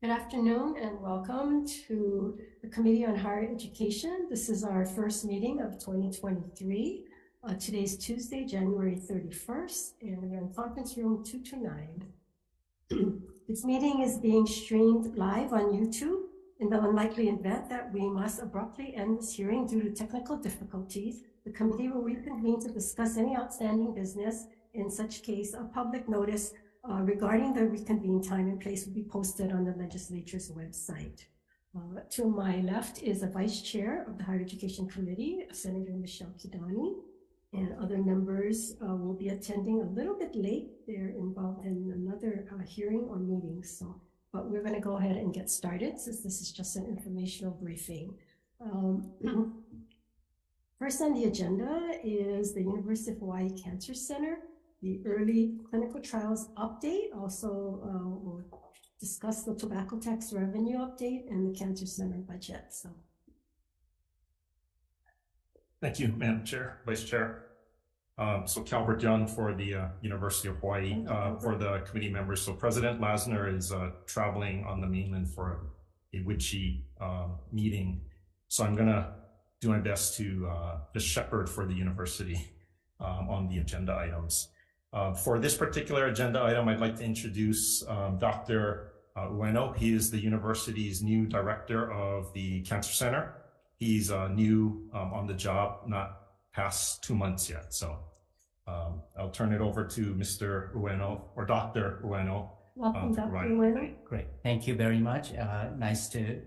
Good afternoon and welcome to the Committee on Higher Education. This is our first meeting of 2023. Today's Tuesday, January 31st, and we're in conference room 229. This meeting is being streamed live on YouTube. In the unlikely event that we must abruptly end this hearing due to technical difficulties, the committee will reconvene to discuss any outstanding business. In such case, a public notice regarding the reconvene time and place will be posted on the legislature's website. To my left is the Vice Chair of the Higher Education Committee, Senator Michelle Kidani, and other members will be attending a little bit late. They're involved in another hearing or meeting, but we're going to go ahead and get started since this is just an informational briefing. First on the agenda is the University of Hawaii Cancer Center, the early clinical trials update. Also, we'll discuss the tobacco tax revenue update and the Cancer Center budget. Thank you, Madam Chair, Vice Chair. So Calvert Young for the University of Hawaii, for the committee members. So President Lasner is traveling on the mainland for a WICHE meeting. So I'm gonna do my best to just shepherd for the university on the agenda items. For this particular agenda item, I'd like to introduce Dr. Ueno. He is the university's new director of the Cancer Center. He's new on the job, not past 2 months yet. So I'll turn it over to Mr. Ueno, or Dr. Ueno. Welcome, Dr. Ueno. Great, thank you very much. Nice to.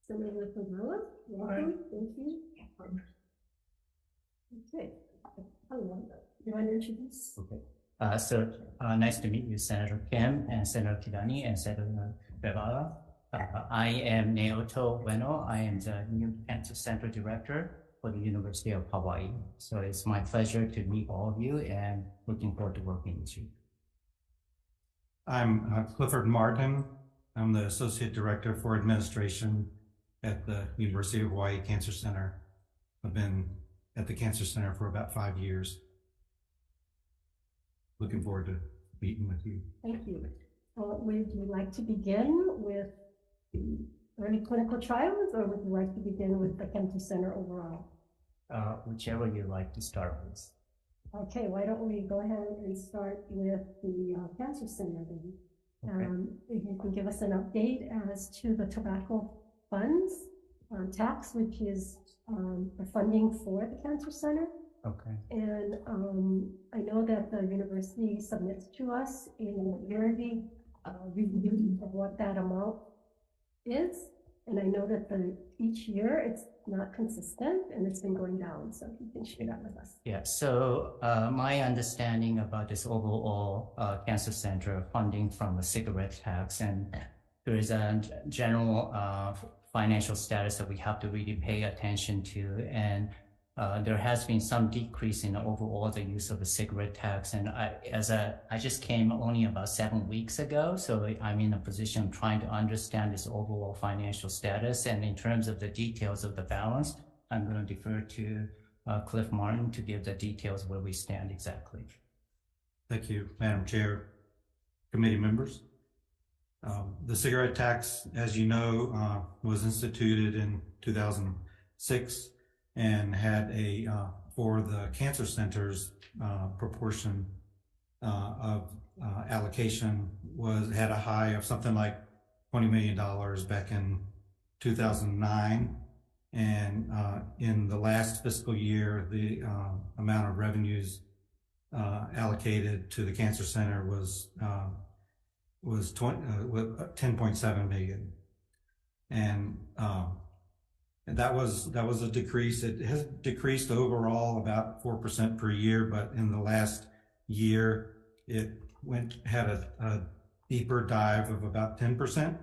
Senator Fabella, welcome. Thank you. Okay. Hello. You want to introduce? Okay. Nice to meet you, Senator Kim and Senator Kidani and Senator Fabella. I am Naoto Ueno. I am the new Cancer Center Director for the University of Hawaii. So it's my pleasure to meet all of you and looking forward to working with you. I'm Clifford Martin. I'm the Associate Director for Administration at the University of Hawaii Cancer Center. I've been at the Cancer Center for about 5 years. Looking forward to meeting with you. Thank you. Would you like to begin with the early clinical trials, or would you like to begin with the Cancer Center overall? Whichever you like to start with. Okay, why don't we go ahead and start with the Cancer Center then. Okay. If you can give us an update as to the tobacco funds tax, which is the funding for the Cancer Center. Okay. And I know that the university submits to us a yearly review of what that amount is. And I know that each year it's not consistent and it's been going down. So you can share that with us. Yeah, so my understanding about this overall Cancer Center funding from the cigarette tax, and there is a general financial status that we have to really pay attention to, and there has been some decrease in overall the use of the cigarette tax. And I just came only about 7 weeks ago, so I'm in a position of trying to understand this overall financial status. And in terms of the details of the balance, I'm going to defer to Cliff Martin to give the details where we stand exactly. Thank you, Madam Chair, committee members. The cigarette tax, as you know, was instituted in 2006 and had for the cancer centers proportion of allocation had a high of something like $20 million back in 2009. And in the last fiscal year, the amount of revenues allocated to the Cancer Center was 10.7 million, and that was a decrease. It has decreased overall about 4% per year, but in the last year it had a deeper dive of about 10%,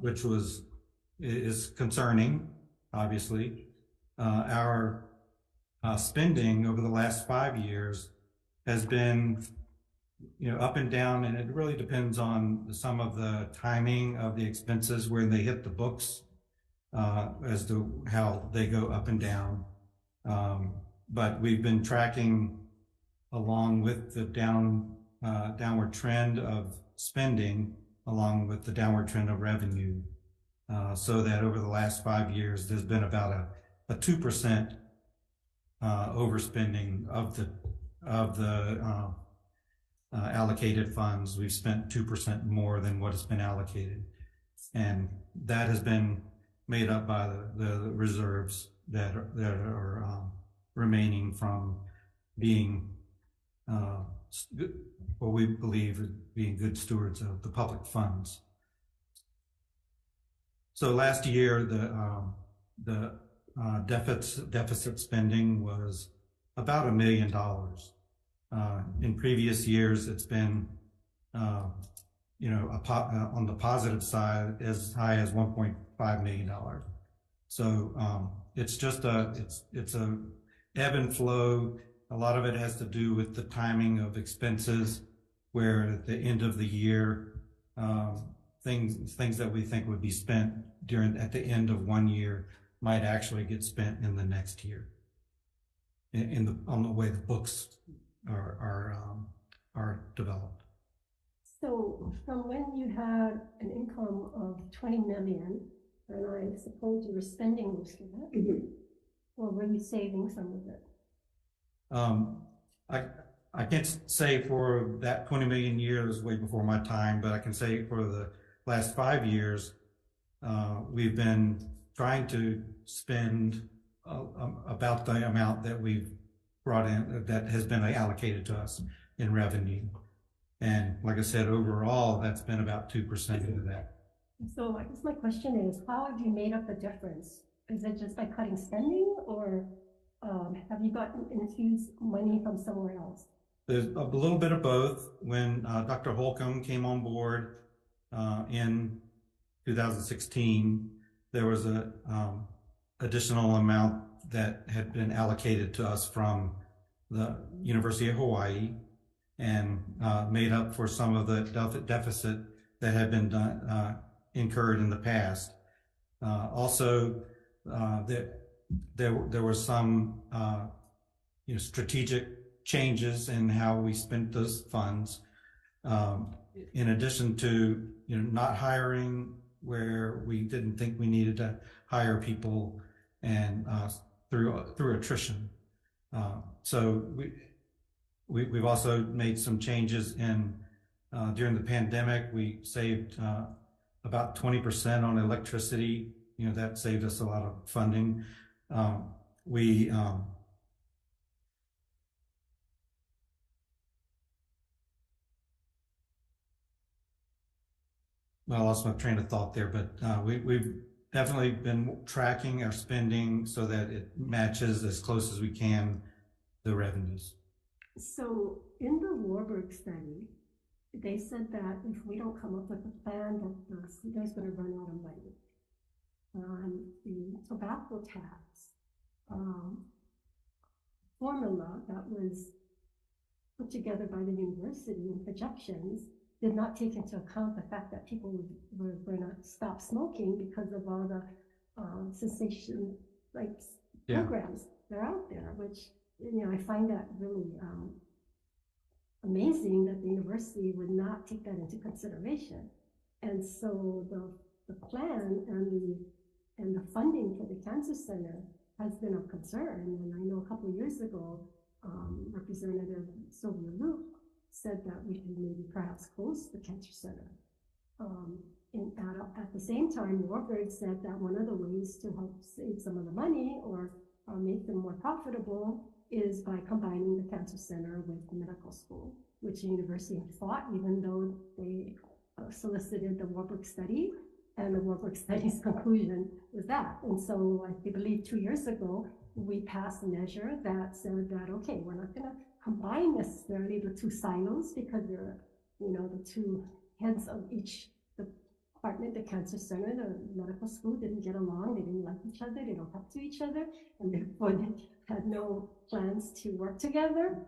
which is concerning. Obviously, our spending over the last 5 years has been up and down, and it really depends on some of the timing of the expenses where they hit the books as to how they go up and down. But we've been tracking along with the downward trend of spending along with the downward trend of revenue, so that over the last 5 years, there's been about a 2% overspending of the allocated funds. We've spent 2% more than what has been allocated. And that has been made up by the reserves that are remaining from being what we believe is being good stewards of the public funds. So last year, the deficit spending was about $1 million. In previous years, it's been, you know, on the positive side, as high as $1.5 million. So it's just it's a ebb and flow. A lot of it has to do with the timing of expenses, where at the end of the year, things that we think would be spent at the end of one year might actually get spent in the next year. On the way the books are developed. So from when you had an income of 20 million, and I suppose you were spending most of it, or were you saving some of it? I can't say for that 20 million years, way before my time, but I can say for the last 5 years, we've been trying to spend about the amount that we've brought in, that has been allocated to us in revenue. And like I said, overall, that's been about 2% of that. So I guess my question is, how have you made up the difference? Is it just by cutting spending, or have you gotten infused money from somewhere else? There's a little bit of both. When Dr. Holcomb came on board in 2016, there was a additional amount that had been allocated to us from the University of Hawaii, and made up for some of the deficit that had been incurred in the past. Also, there were some strategic changes in how we spent those funds. In addition to not hiring where we didn't think we needed to hire people, and through attrition. So we've also made some changes in during the pandemic. We saved about 20% on electricity. That saved us a lot of funding. Well, I lost my train of thought there, but we've definitely been tracking our spending so that it matches as close as we can the revenues. So in the Warburg study, they said that if we don't come up with a plan, that the student's going to run out of money. The tobacco tax formula that was put together by the university in projections did not take into account the fact that people were going to stop smoking because of all the cessation programs that are out there, which I find that really amazing that the university would not take that into consideration. And so the plan and the funding for the Cancer Center has been of concern. And I know a couple of years ago, Representative Sylvia Luke said that we could maybe perhaps close the Cancer Center. At the same time, Warburg said that one of the ways to help save some of the money or make them more profitable is by combining the Cancer Center with the medical school, which the university had fought, even though they solicited the Warburg study, and the Warburg study's conclusion was that. And so I believe 2 years ago, we passed a measure that said that, okay, we're not going to combine necessarily the two silos, because they're, the two heads of each department, the Cancer Center, the medical school didn't get along, they didn't like each other, they don't talk to each other, and therefore they had no plans to work together,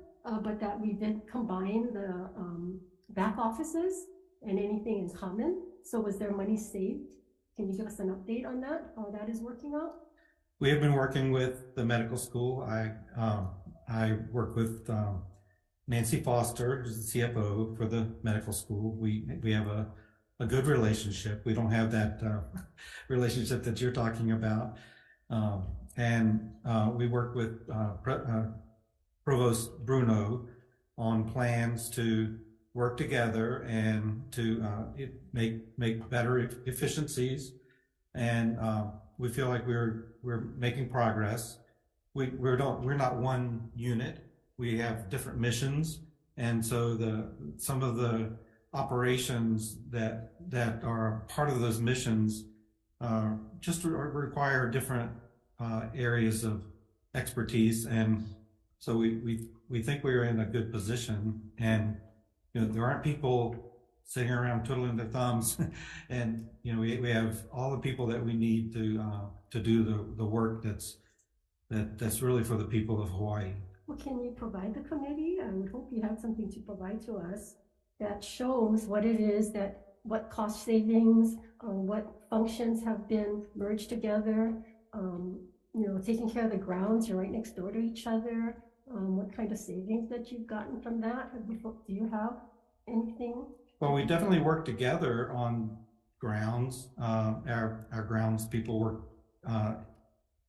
but that we did combine the back offices and anything in common. So was there money saved? Can you give us an update on that, how that is working out? We have been working with the medical school. I work with Nancy Foster is the CFO for the medical school. We have a good relationship. We don't have that relationship that you're talking about. And we work with Provost Bruno on plans to work together and to make better efficiencies. And we feel like we're making progress. We're not one unit. We have different missions, and so some of the operations that are part of those missions just require different areas of expertise, and so we think we're in a good position. And there aren't people sitting around twiddling their thumbs, and we have all the people that we need to do the work that's really for the people of Hawaii. Well, can you provide the committee? I would hope you have something to provide to us that shows what it is what cost savings, what functions have been merged together, taking care of the grounds, you're right next door to each other, what kind of savings that you've gotten from that? Do you have anything? Well, we definitely work together on grounds. Our grounds people work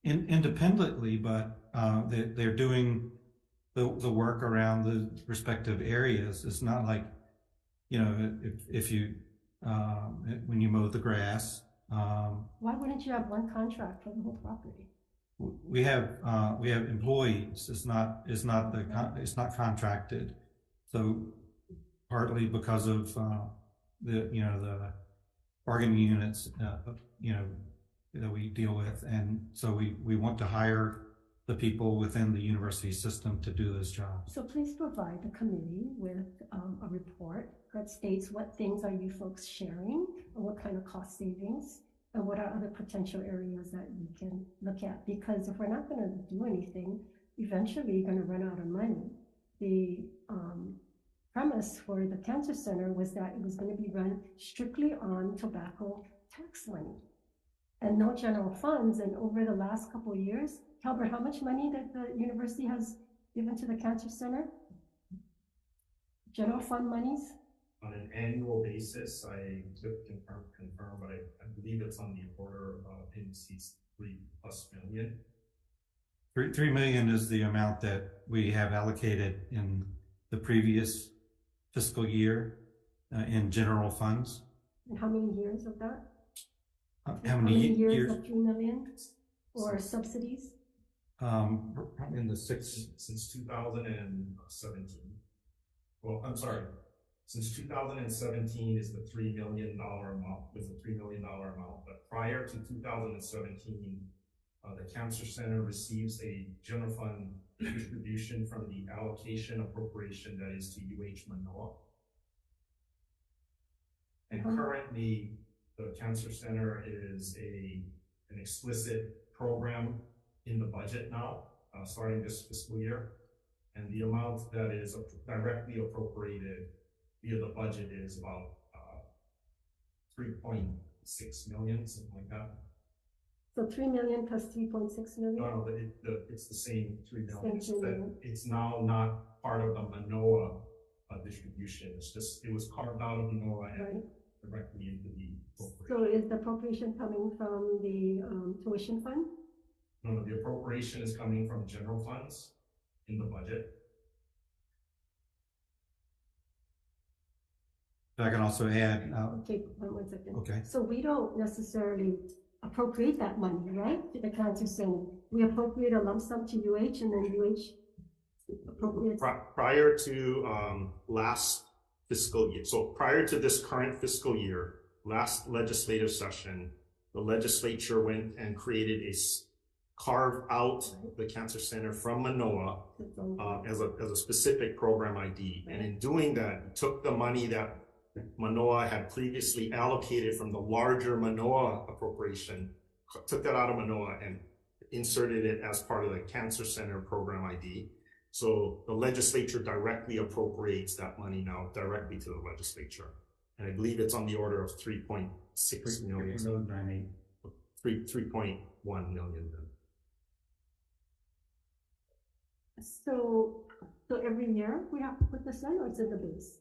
independently, but they're doing the work around the respective areas. It's not like, if you when you mow the grass. Why wouldn't you have one contract for the whole property? We have employees. It's not contracted. So partly because of the bargaining units that we deal with, and so we want to hire the people within the university system to do this job. So please provide the committee with a report that states what things are you folks sharing, and what kind of cost savings, and what are other potential areas that we can look at. Because if we're not going to do anything, eventually you're going to run out of money. The premise for the Cancer Center was that it was going to be run strictly on tobacco tax money and no general funds. And over the last couple of years, Calbert, how much money that the university has given to the Cancer Center? General fund monies? On an annual basis, I could confirm, but I believe it's on the order of agencies $3+ million. 3 million is the amount that we have allocated in the previous fiscal year in general funds. And how many years of that? How many years of 3 million or subsidies? Probably in the since 2017. Well, I'm sorry. Since 2017 is the $3 million amount, but prior to 2017, the Cancer Center receives a general fund distribution from the allocation appropriation that is to UH Manoa. And currently, the Cancer Center is an explicit program in the budget now, starting this fiscal year. And the amount that is directly appropriated via the budget is about 3.6 million, something like that. So 3 million plus 3.6 million? No, it's the same 3 million. It's now not part of the Manoa distribution. It was carved out of Manoa and directly into the appropriation. So is the appropriation coming from the tuition fund? No, the appropriation is coming from general funds in the budget. I can also add. Okay, one second. Okay. So we don't necessarily appropriate that money, right? To the Cancer Center. We appropriate a lump sum to UH, and then UH appropriates. Prior to last fiscal year, so prior to this current fiscal year, last legislative session, the legislature went and carved out the Cancer Center from Manoa as a specific program ID. And in doing that, took the money that Manoa had previously allocated from the larger Manoa appropriation, took that out of Manoa and inserted it as part of the Cancer Center program ID. So the legislature directly appropriates that money now directly to the legislature. And I believe it's on the order of 3.6 million. 3.1 million then. So So every year we have to put this in, or it's in the base?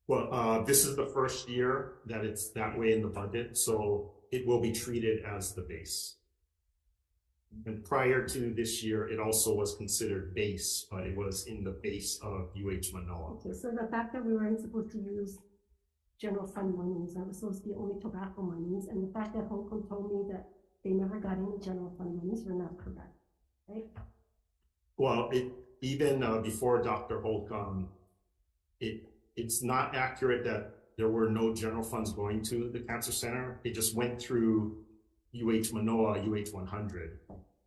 Well, this is the first year that it's that way in the budget, so it will be treated as the base. And prior to this year, it also was considered base, but it was in the base of UH Manoa. Okay, so the fact that we weren't supposed to use general fund monies, that was supposed to be only tobacco monies, and the fact that Hong Kong told me that they never got any general fund monies were not correct, right? Well, even before Dr. Holcomb, it's not accurate that there were no general funds going to the cancer center. It just went through UH Manoa, UH 100.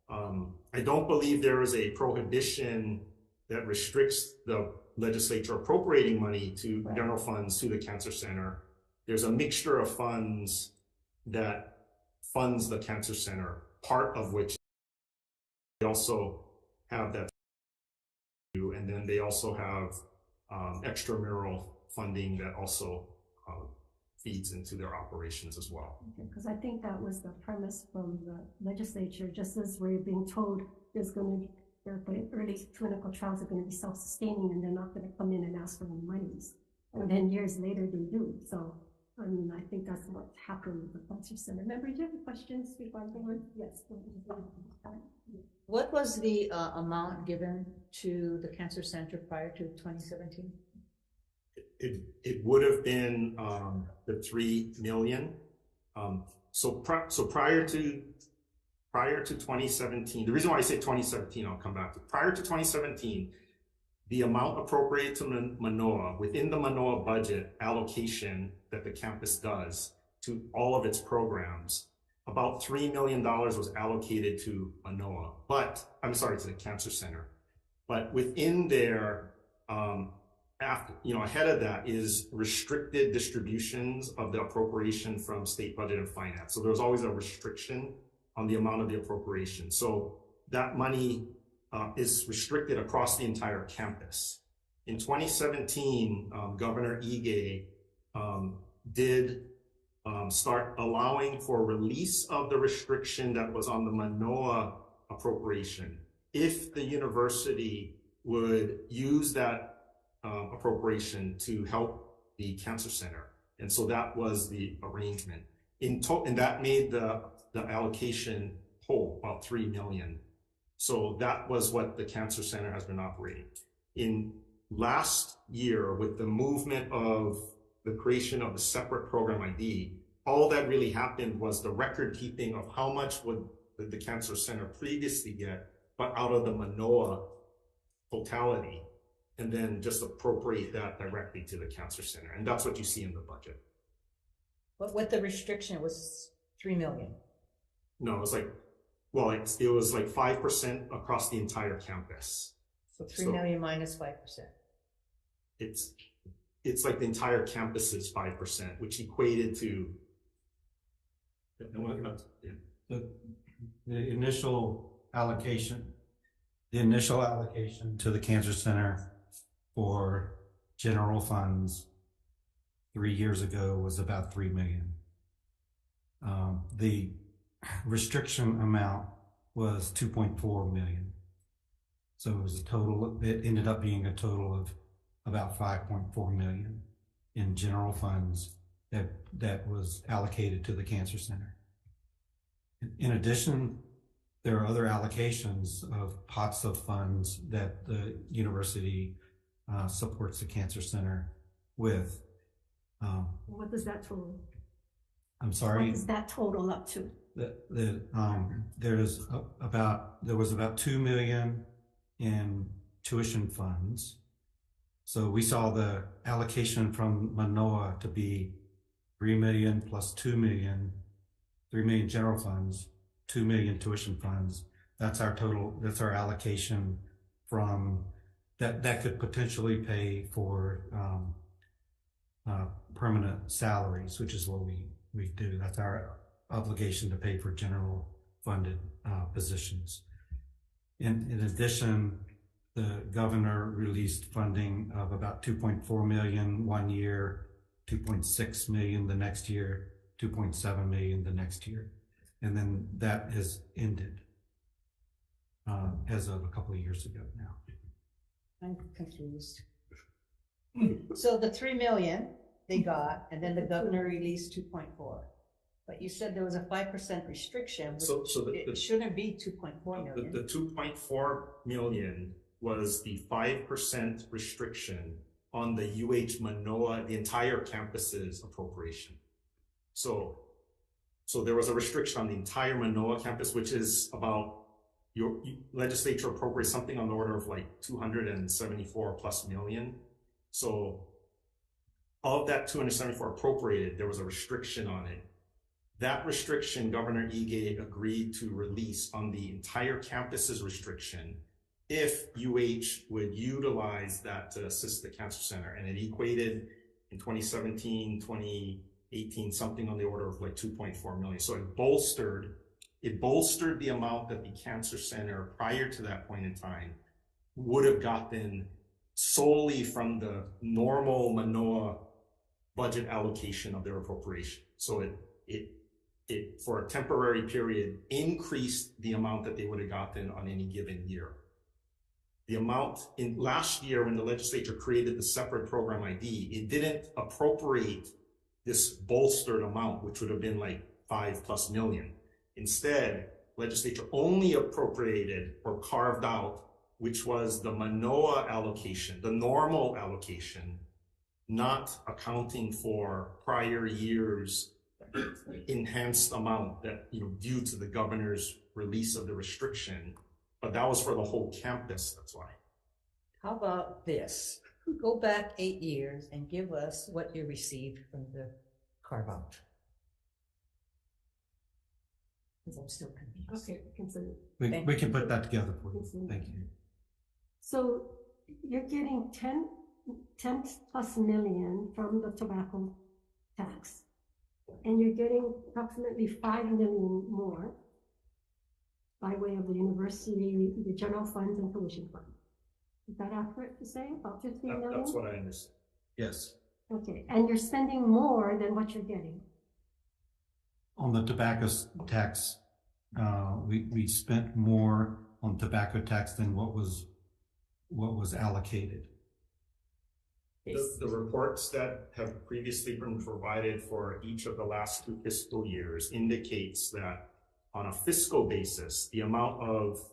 I don't believe there is a prohibition that restricts the legislature appropriating money to general funds to the cancer center. There's a mixture of funds that funds the cancer center, part of which they also have that, and then they also have extramural funding that also feeds into their operations as well. Because I think that was the premise from the legislature, just as we're being told there's going to be, the early clinical trials are going to be self-sustaining and they're not going to come in and ask for any monies. And then years later they do. So, I mean, I think that's what happened with the cancer center. Remember, do you have questions regarding one? Yes. What was the amount given to the cancer center prior to 2017? It would have been the 3 million. So prior to 2017, the reason why I say 2017, I'll come back to. Prior to 2017, the amount appropriated to Manoa within the Manoa budget allocation that the campus does to all of its programs, about $3 million was allocated to Manoa, but I'm sorry, to the cancer center. But within there, ahead of that is restricted distributions of the appropriation from state budget and finance. So there's always a restriction on the amount of the appropriation. So that money is restricted across the entire campus. In 2017, Governor Ige did start allowing for release of the restriction that was on the Manoa appropriation if the university would use that appropriation to help the cancer center. And so that was the arrangement. And that made the allocation whole, about 3 million. So that was what the cancer center has been operating. In last year, with the movement of the creation of the separate program ID, all that really happened was the record keeping of how much would the cancer center previously get, but out of the Manoa totality, and then just appropriate that directly to the cancer center. And that's what you see in the budget. But with the restriction, it was 3 million. No, it was like, well, it was like 5% across the entire campus. So 3 million minus 5%. It's like the entire campus is 5%, which equated to The initial allocation to the cancer center for general funds 3 years ago was about 3 million. The restriction amount was 2.4 million. So it was it ended up being a total of about 5.4 million in general funds that was allocated to the cancer center. In addition, there are other allocations of pots of funds that the university supports the cancer center with. What does that total? I'm sorry? What does that total up to? There was about 2 million in tuition funds. So we saw the allocation from Manoa to be 3 million plus 2 million, 3 million general funds, 2 million tuition funds. That's our total, that's our allocation from that could potentially pay for permanent salaries, which is what we do. That's our obligation to pay for general funded positions. In addition, the governor released funding of about 2.4 million one year, 2.6 million the next year, 2.7 million the next year. And then that has ended as of a couple of years ago now. I'm confused. So the 3 million they got, and then the governor released 2.4. But you said there was a 5% restriction, which So it shouldn't be 2.4 million. the 2.4 million was the 5% restriction on the UH Manoa, the entire campus's appropriation. So there was a restriction on the entire Manoa campus, which is about your legislature appropriates something on the order of like 274 plus million. So of that 274 appropriated, there was a restriction on it. That restriction, Governor Ige agreed to release on the entire campus's restriction if UH would utilize that to assist the Cancer Center. And it equated in 2017, 2018, something on the order of like 2.4 million. So it bolstered the amount that the Cancer Center prior to that point in time would have gotten solely from the normal Manoa budget allocation of their appropriation. So it for a temporary period increased the amount that they would have gotten on any given year. The amount in last year when the legislature created the separate program ID, it didn't appropriate this bolstered amount, which would have been like 5+ million. Instead, legislature only appropriated or carved out, which was the Manoa allocation, the normal allocation, not accounting for prior years enhanced amount that, due to the governor's release of the restriction, but that was for the whole campus, that's why. How about this? Go back 8 years and give us what you received from the carve out. Because I'm still confused. Okay, consider. We can put that together for you. Thank you. So you're getting 10 plus million from the tobacco tax, and you're getting approximately 5 million more by way of the university, the general funds and tuition fund. Is that accurate to say, about 15 million? That's what I understand. Yes. Okay, and you're spending more than what you're getting. On the tobacco tax, we spent more on tobacco tax than what was allocated. The reports that have previously been provided for each of the last 2 fiscal years indicates that on a fiscal basis, the amount of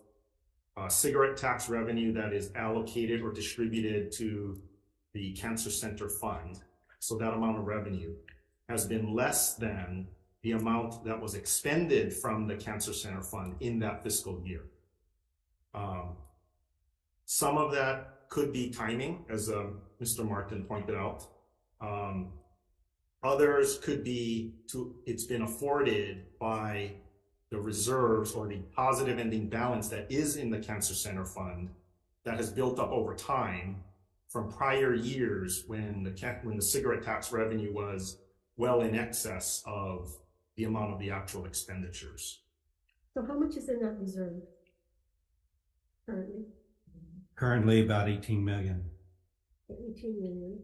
cigarette tax revenue that is allocated or distributed to the Cancer Center Fund, so that amount of revenue has been less than the amount that was expended from the Cancer Center Fund in that fiscal year. Some of that could be timing, as Mr. Martin pointed out. Others could be it's been afforded by the reserves or the positive ending balance that is in the Cancer Center Fund that has built up over time from prior years when the cigarette tax revenue was well in excess of the amount of the actual expenditures. So how much is in that reserve currently? Currently about 18 million. 18 million.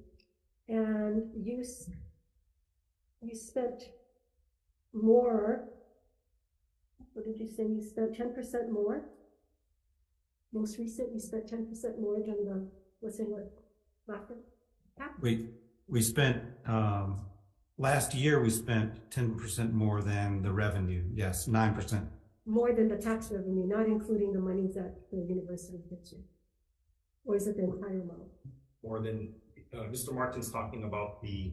And you spent more. What did you say? You spent 10% more? Most recent, you spent 10% more than the, what's in what? We spent, last year we spent 10% more than the revenue. Yes, 9%. More than the tax revenue, not including the monies that the university gets you. Or is it the entire amount? More than, Mr. Martin's talking about the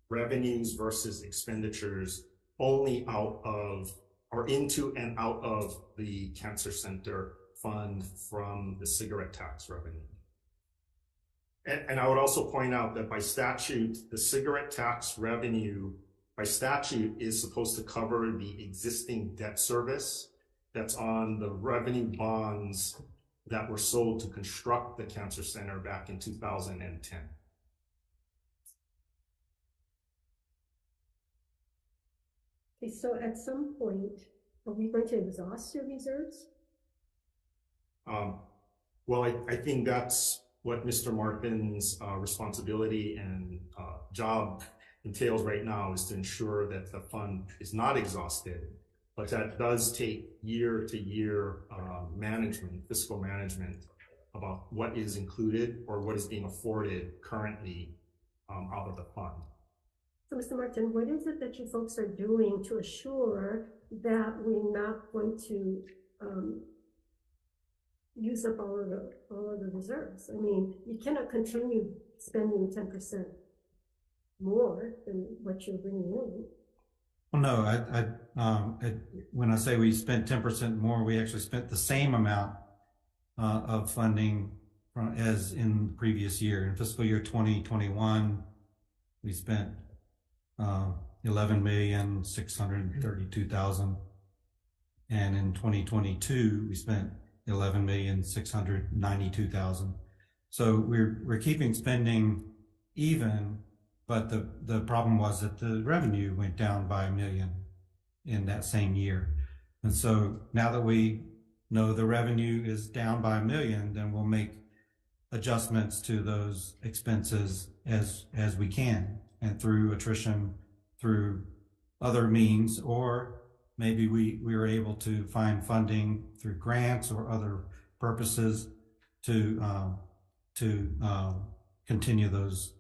revenues versus expenditures only out of, or into and out of the Cancer Center Fund from the cigarette tax revenue. And I would also point out that by statute, the cigarette tax revenue by statute is supposed to cover the existing debt service that's on the revenue bonds that were sold to construct the Cancer Center back in 2010. Okay, so at some point, are we going to exhaust your reserves? Well, I think that's what Mr. Martin's responsibility and job entails right now, is to ensure that the fund is not exhausted, but that does take year-to-year management, fiscal management, about what is included or what is being afforded currently out of the fund. So, Mr. Martin, what is it that you folks are doing to assure that we're not going to use up all of the reserves? I mean, you cannot continue spending 10% more than what you're bringing in. Well, no, when I say we spent 10% more, we actually spent the same amount of funding as in the previous year. In fiscal year 2021, we spent 11,632,000, and in 2022 we spent 11,692,000. So we're keeping spending even, but the problem was that the revenue went down by $1 million in that same year. And so now that we know the revenue is down by $1 million, then we'll make adjustments to those expenses as we can, and through attrition, through other means, or maybe we were able to find funding through grants or other purposes to continue those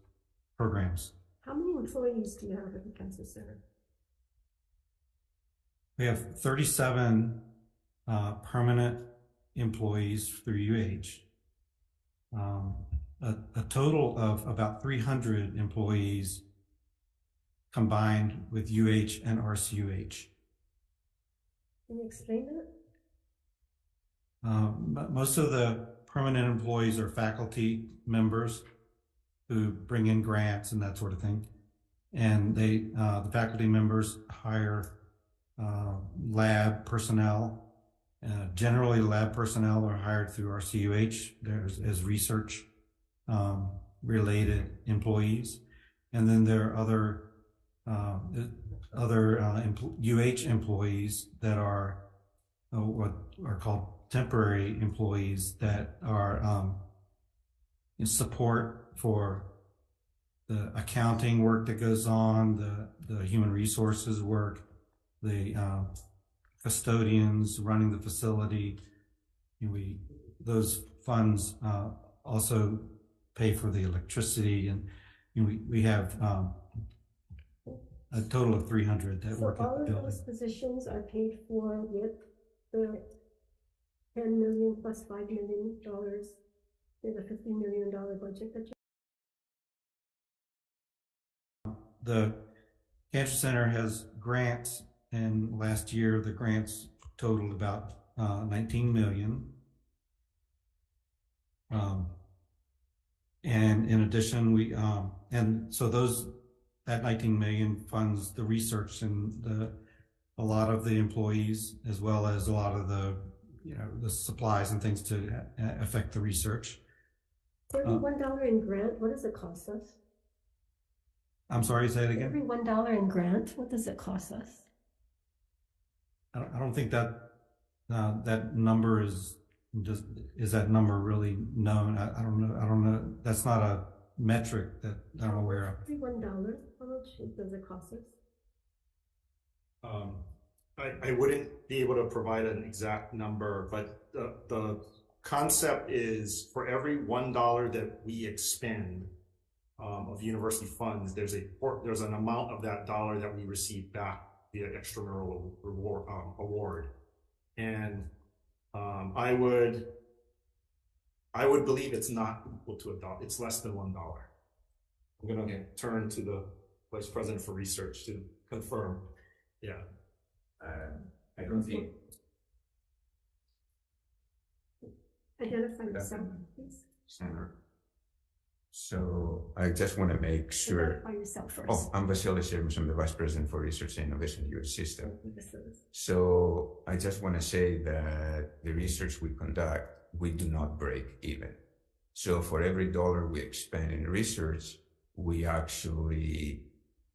programs. How many employees do you have at the Cancer Center? We have 37 permanent employees through UH. A total of about 300 employees combined with UH and RCUH. Can you explain that? Most of the permanent employees are faculty members who bring in grants and that sort of thing. And the faculty members hire lab personnel. Generally, lab personnel are hired through RCUH as research related employees. And then there are other UH employees that are what are called temporary employees that are in support for the accounting work that goes on, the human resources work, the custodians running the facility. Those funds also pay for the electricity, and we have a total of 300 that work at the So all of building. those positions are paid for with the $10 million plus $5 million in the $50 million budget that you. The Cancer Center has grants, and last year the grants totaled about 19 million. And in addition, and so that 19 million funds the research and a lot of the employees, as well as a lot of the supplies and things to affect the research. For every $1 in grant, what does it cost us? I'm sorry, say it For again. every $1 in grant, what does it cost us? I don't think that that number is that number really known. I don't know. That's not a metric that I'm aware of. Every $1, how much does it cost us? I wouldn't be able to provide an exact number, but the concept is for every $1 that we expend of university funds, there's an amount of that dollar that we receive back via extramural award. And I would believe it's not equal to $1. It's less than $1. I'm gonna turn to the Vice President for Research to confirm. Yeah. I don't think. Identify yourself, please. Senator. So I just want to make sure. Identify yourself first. Oh, I'm Vasilis Shermus. I'm the Vice President for Research and Innovation in US System. So I just want to say that the research we conduct, we do not break even. So for every dollar we expend in research, we actually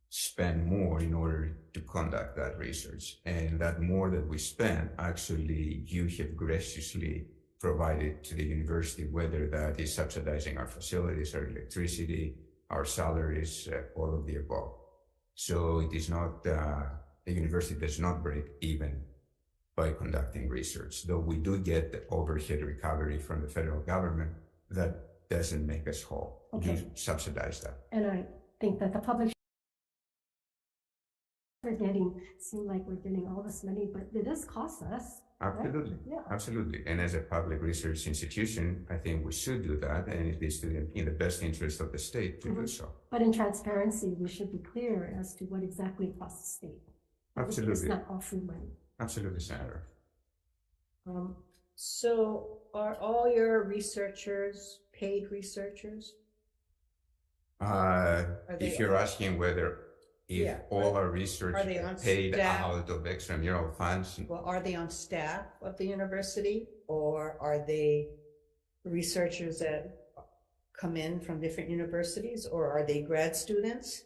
spend more in order to conduct that research. And that more that we spend, actually, you have graciously provided to the university, whether that is subsidizing our facilities, our electricity, our salaries, all of the above. So it is not, the university does not break even by conducting research. Though we do get the overhead recovery from the federal government, that doesn't make us whole. Okay. You subsidize that. And I think that the public seem like we're getting all this money, but it does cost us. Absolutely. Right? Yeah. Absolutely. And as a public research institution, I think we should do that, and it is in the best interest of the state to do so. But in transparency, we should be clear as to what exactly it costs the state. Absolutely. It's not all free money. Absolutely, Senator. So are all your researchers paid researchers? If you're asking whether if all our research Are they on paid staff? out of extramural funds, Well, are they on staff of the university, or are they researchers that come in from different universities, or are they grad students?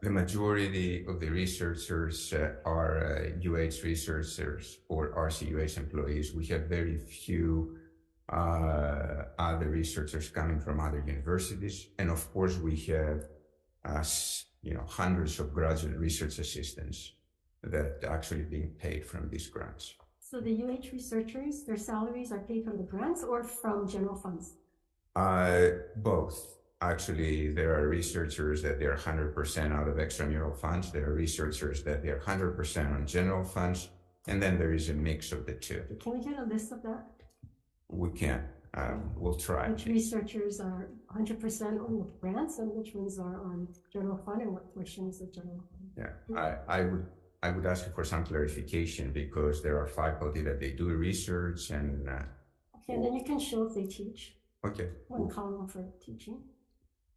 the majority of the researchers are UH researchers or RCUH employees. We have very few other researchers coming from other universities, and of course we have hundreds of graduate research assistants that actually being paid from these grants. So the UH researchers, their salaries are paid from the grants or from general funds? Both. Actually, there are researchers that they're 100% out of extramural funds. There are researchers that they're 100% on general funds. And then there is a mix of the two. Can we get a list of that? We can. We'll try. Which researchers are 100% on the grants and which ones are on general fund and what portions of general fund? Yeah, I would ask for some clarification because there are faculty that they do research and. Okay, and then you can show if they teach. Okay. One column for teaching.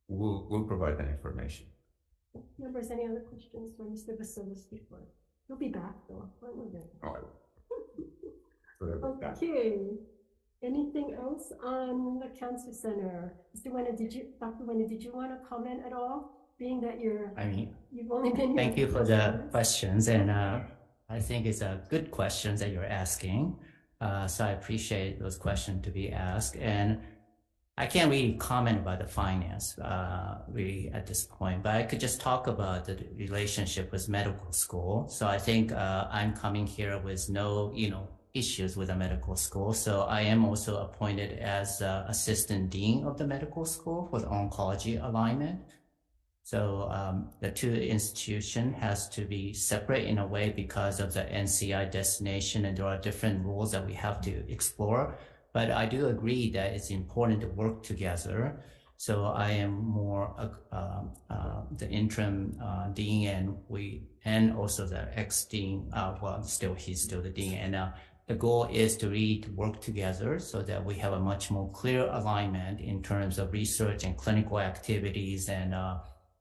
We'll provide that information. Members, any other questions for Mr. Basilis before? He'll be back though. Okay. Anything else on the Cancer Center? Mr. Wena, Dr. Wena, did you want to comment at all? Being that you've only been here. Thank you for the questions, and I think it's a good questions that you're asking. So I appreciate those questions to be asked, and I can't really comment about the finance really at this point, but I could just talk about the relationship with medical school. So I think I'm coming here with no, issues with the medical school. So I am also appointed as assistant dean of the medical school for the oncology alignment. So the two institutions has to be separate in a way because of the NCI destination, and there are different rules that we have to explore. But I do agree that it's important to work together. So I am more the interim dean, and also the ex-dean. He's still the dean. And the goal is to really work together so that we have a much more clear alignment in terms of research and clinical activities, and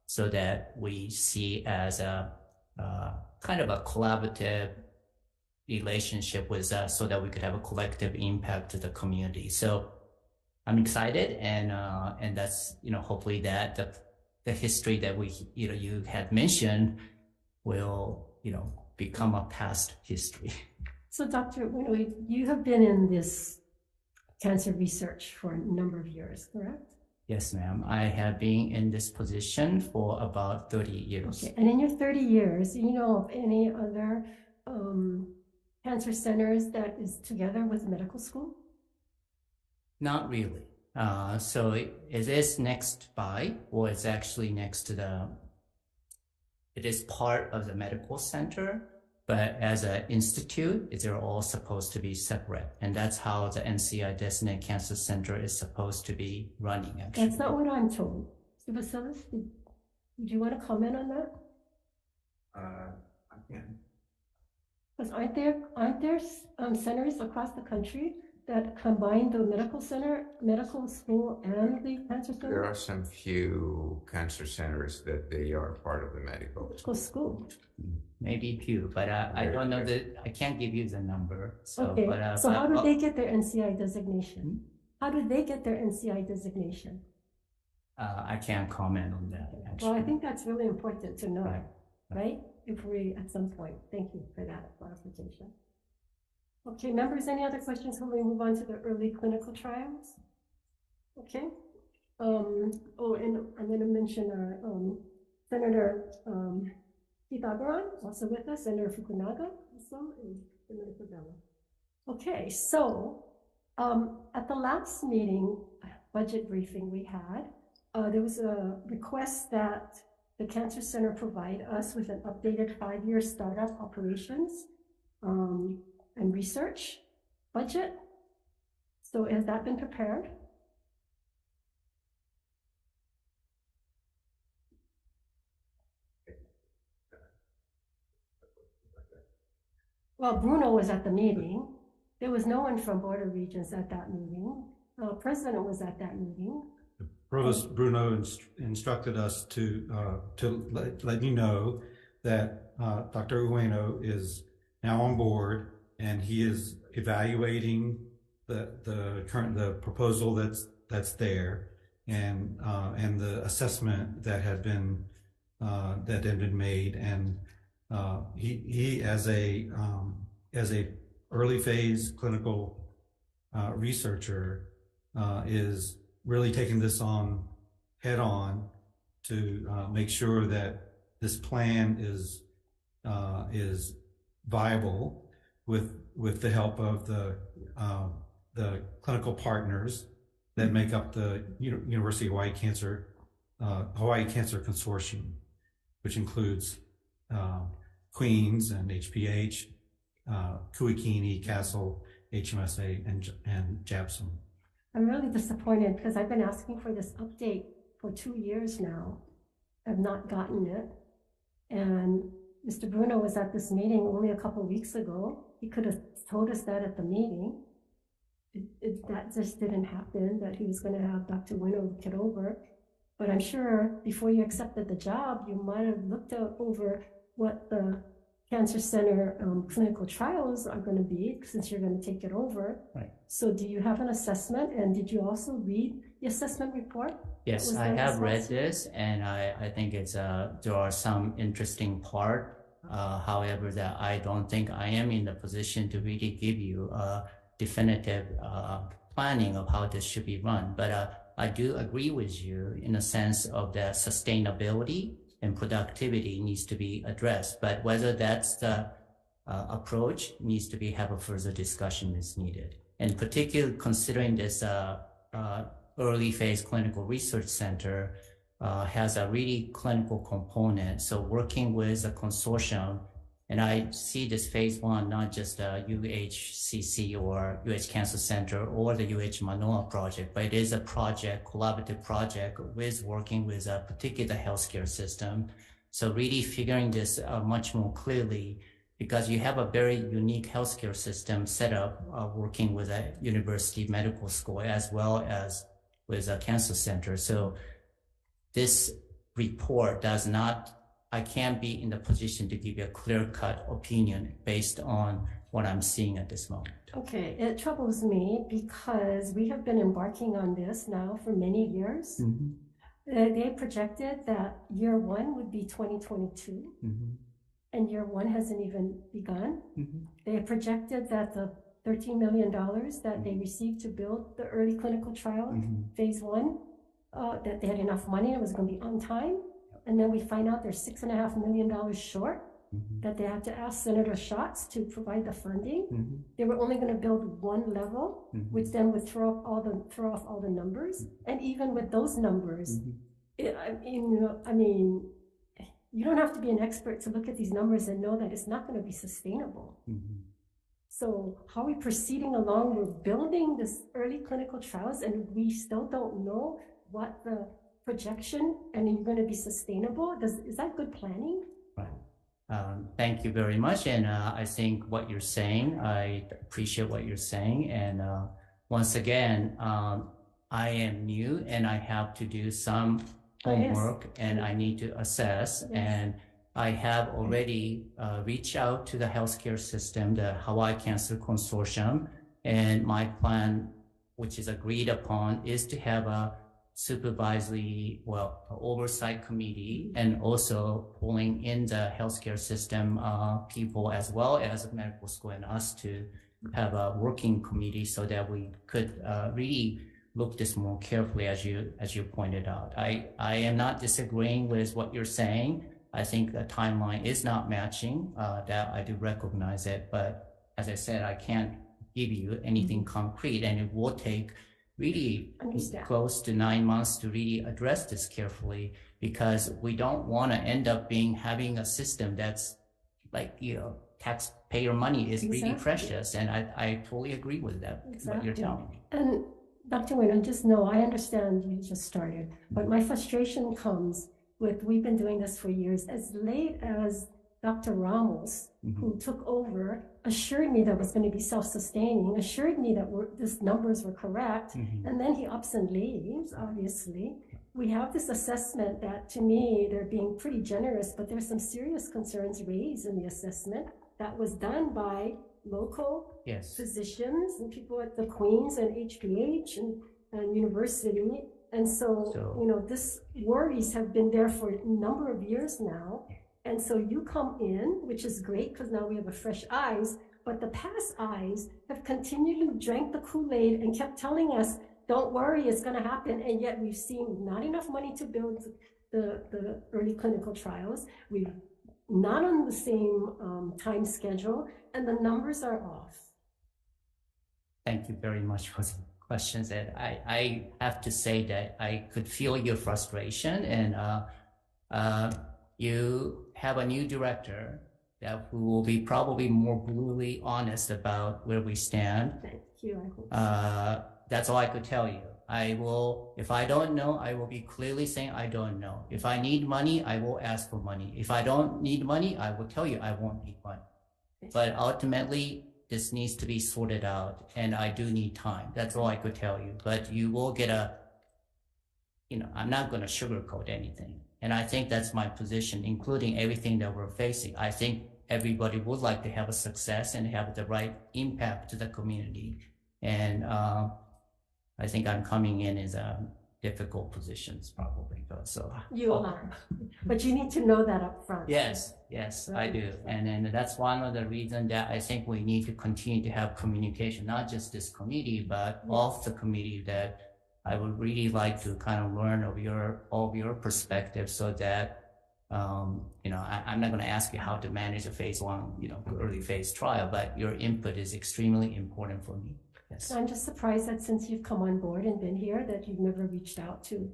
so that we see as a kind of a collaborative relationship with us, so that we could have a collective impact to the community. So I'm excited, and that's hopefully that the history that you had mentioned will become a past history. So Dr. Wena, you have been in this cancer research for a number of years, correct? Yes, ma'am. I have been in this position for about 30 years. Okay. And in your 30 years, you know of any other cancer centers that is together with medical school? Not really. So it is next by, or it's actually next to it is part of the medical center, but as an institute, they're all supposed to be separate. And that's how the NCI Designated Cancer Center is supposed to be running, actually. That's not what I'm told. Mr. Basilis, did you want to comment on that? I can. Because aren't there centers across the country that combine the medical school, and the cancer center? There are some few cancer centers that they are part of the medical school. Maybe few, but I don't know I can't give you the number. So, okay. But, so how do they get their NCI designation? How do they get their NCI designation? I can't comment on that, actually. Well, I think that's really important to know, right? If we, at some point. Thank you for that clarification. Okay, members, any other questions when we move on to the early clinical trials? Okay. And I'm going to mention our Senator Keith Agaran, also with us, Senator Fukunaga, also, and Senator Fabella. Okay, so at the last meeting, budget briefing we had, there was a request that the Cancer Center provide us with an updated 5-year startup operations and research budget. So has that been prepared? Well, Bruno was at the meeting. There was no one from Board of Regents at that meeting. The president was at that meeting. Provost Bruno instructed us to let you know that Dr. Ueno is now on board, and he is evaluating the proposal that's there, and the assessment that had been made, and he as a early phase clinical researcher is really taking this on head on to make sure that this plan is viable with the help of the clinical partners that make up the University of Hawaii Cancer Consortium, which includes Queens and HPH, Kuikini, Castle, HMSA, and JAPSOM. I'm really disappointed because I've been asking for this update for 2 years now. I've not gotten it. And Mr. Bruno was at this meeting only a couple of weeks ago. He could have told us that at the meeting. That just didn't happen, that he was going to have Dr. Ueno look it over. But I'm sure before you accepted the job, you might have looked over what the Cancer Center clinical trials are going to be, since you're going to take it over. Right. So do you have an assessment, and did you also read the assessment report? Yes, I have read this, and I think it's there are some interesting part. However, that I don't think I am in the position to really give you a definitive planning of how this should be run. But I do agree with you in the sense of the sustainability and productivity needs to be addressed. But whether that's the approach needs to be have a further discussion is needed. And particularly considering this early phase clinical research center has a really clinical component. So working with a consortium, and I see this phase 1, not just UHCC or UH Cancer Center or the UH Manoa project, but it is a project, collaborative project with working with a particular healthcare system. So really figuring this much more clearly, because you have a very unique healthcare system set up working with a university medical school as well as with a cancer center. So this report does not, I can't be in the position to give you a clear-cut opinion based on what I'm seeing at this moment. Okay, it troubles me because we have been embarking on this now for many years. Mm-hmm. They projected that year 1 would be 2022, Mm-hmm. and year 1 hasn't even begun. Mm-hmm. They projected that the $13 million that they received to build the early clinical trial, Mm-hmm. phase 1, that they had enough money, it was going to be on time. And then we find out they're $6.5 million short, Mm-hmm. that they had to ask Senator Schatz to provide the funding. Mm-hmm. They were only going to build 1 level, Mm-hmm. which then would throw off all the numbers. And even with those numbers, Mm-hmm. I mean, you don't have to be an expert to look at these numbers and know that it's not going to be sustainable. Mm-hmm. So how are we proceeding along? We're building this early clinical trials, and we still don't know what the projection and you're going to be sustainable. Is that good planning? Right. Thank you very much. And I think what you're saying, I appreciate what you're saying. And once again, I am new and I have to do some homework, and I need to assess. Yes. And I have already reached out to the healthcare system, the Hawaii Cancer Consortium, and my plan, which is agreed upon, is to have a oversight committee, and also pulling in the healthcare system people as well as medical school and us to have a working committee so that we could really look this more carefully, as you pointed out. I am not disagreeing with what you're saying. I think the timeline is not matching, that I do recognize it, but as I said, I can't give you anything concrete, and it will take really Understand. close to 9 months to really address this carefully, because we don't want to end up having a system that's like, taxpayer money is really Exactly. precious, and I totally agree with that, what you're Exactly. telling me. And Dr. Wayne, I just know, I understand you just started, but my frustration comes with, we've been doing this for years, as late as Dr. Ramos, who took over, assured me that it was going to be self-sustaining, assured me that these numbers were correct, and then he ups and leaves, obviously. We have this assessment that, to me, they're being pretty generous, but there's some serious concerns raised in the assessment that was done by local physicians and people at the Queens and HBH and university. And so, this worries have been there for a number of years now. And so you come in, which is great because now we have a fresh eyes, but the past eyes have continually drank the Kool-Aid and kept telling us, don't worry, it's going to happen. And yet we've seen not enough money to build the early clinical trials. We've not on the same time schedule, and the numbers are off. Thank you very much for the questions. And I have to say that I could feel your frustration, and you have a new director who will be probably more brutally honest about where we stand. Thank you. I hope so. That's all I could tell you. I will, if I don't know, I will be clearly saying I don't know. If I need money, I will ask for money. If I don't need money, I will tell you I won't need money. But ultimately, this needs to be sorted out, and I do need time. That's all I could tell you. But you will get I'm not going to sugarcoat anything. And I think that's my position, including everything that we're facing. I think everybody would like to have a success and have the right impact to the community. And I think I'm coming in as a difficult positions probably. So you are, but you need to know that up front. Yes, I do. And then that's one of the reasons that I think we need to continue to have communication, not just this committee, but off the committee, that I would really like to kind of learn of your perspective, so that I'm not going to ask you how to manage a phase 1, early phase trial, but your input is extremely important for me. Yes. I'm just surprised that since you've come on board and been here, that you've never reached out to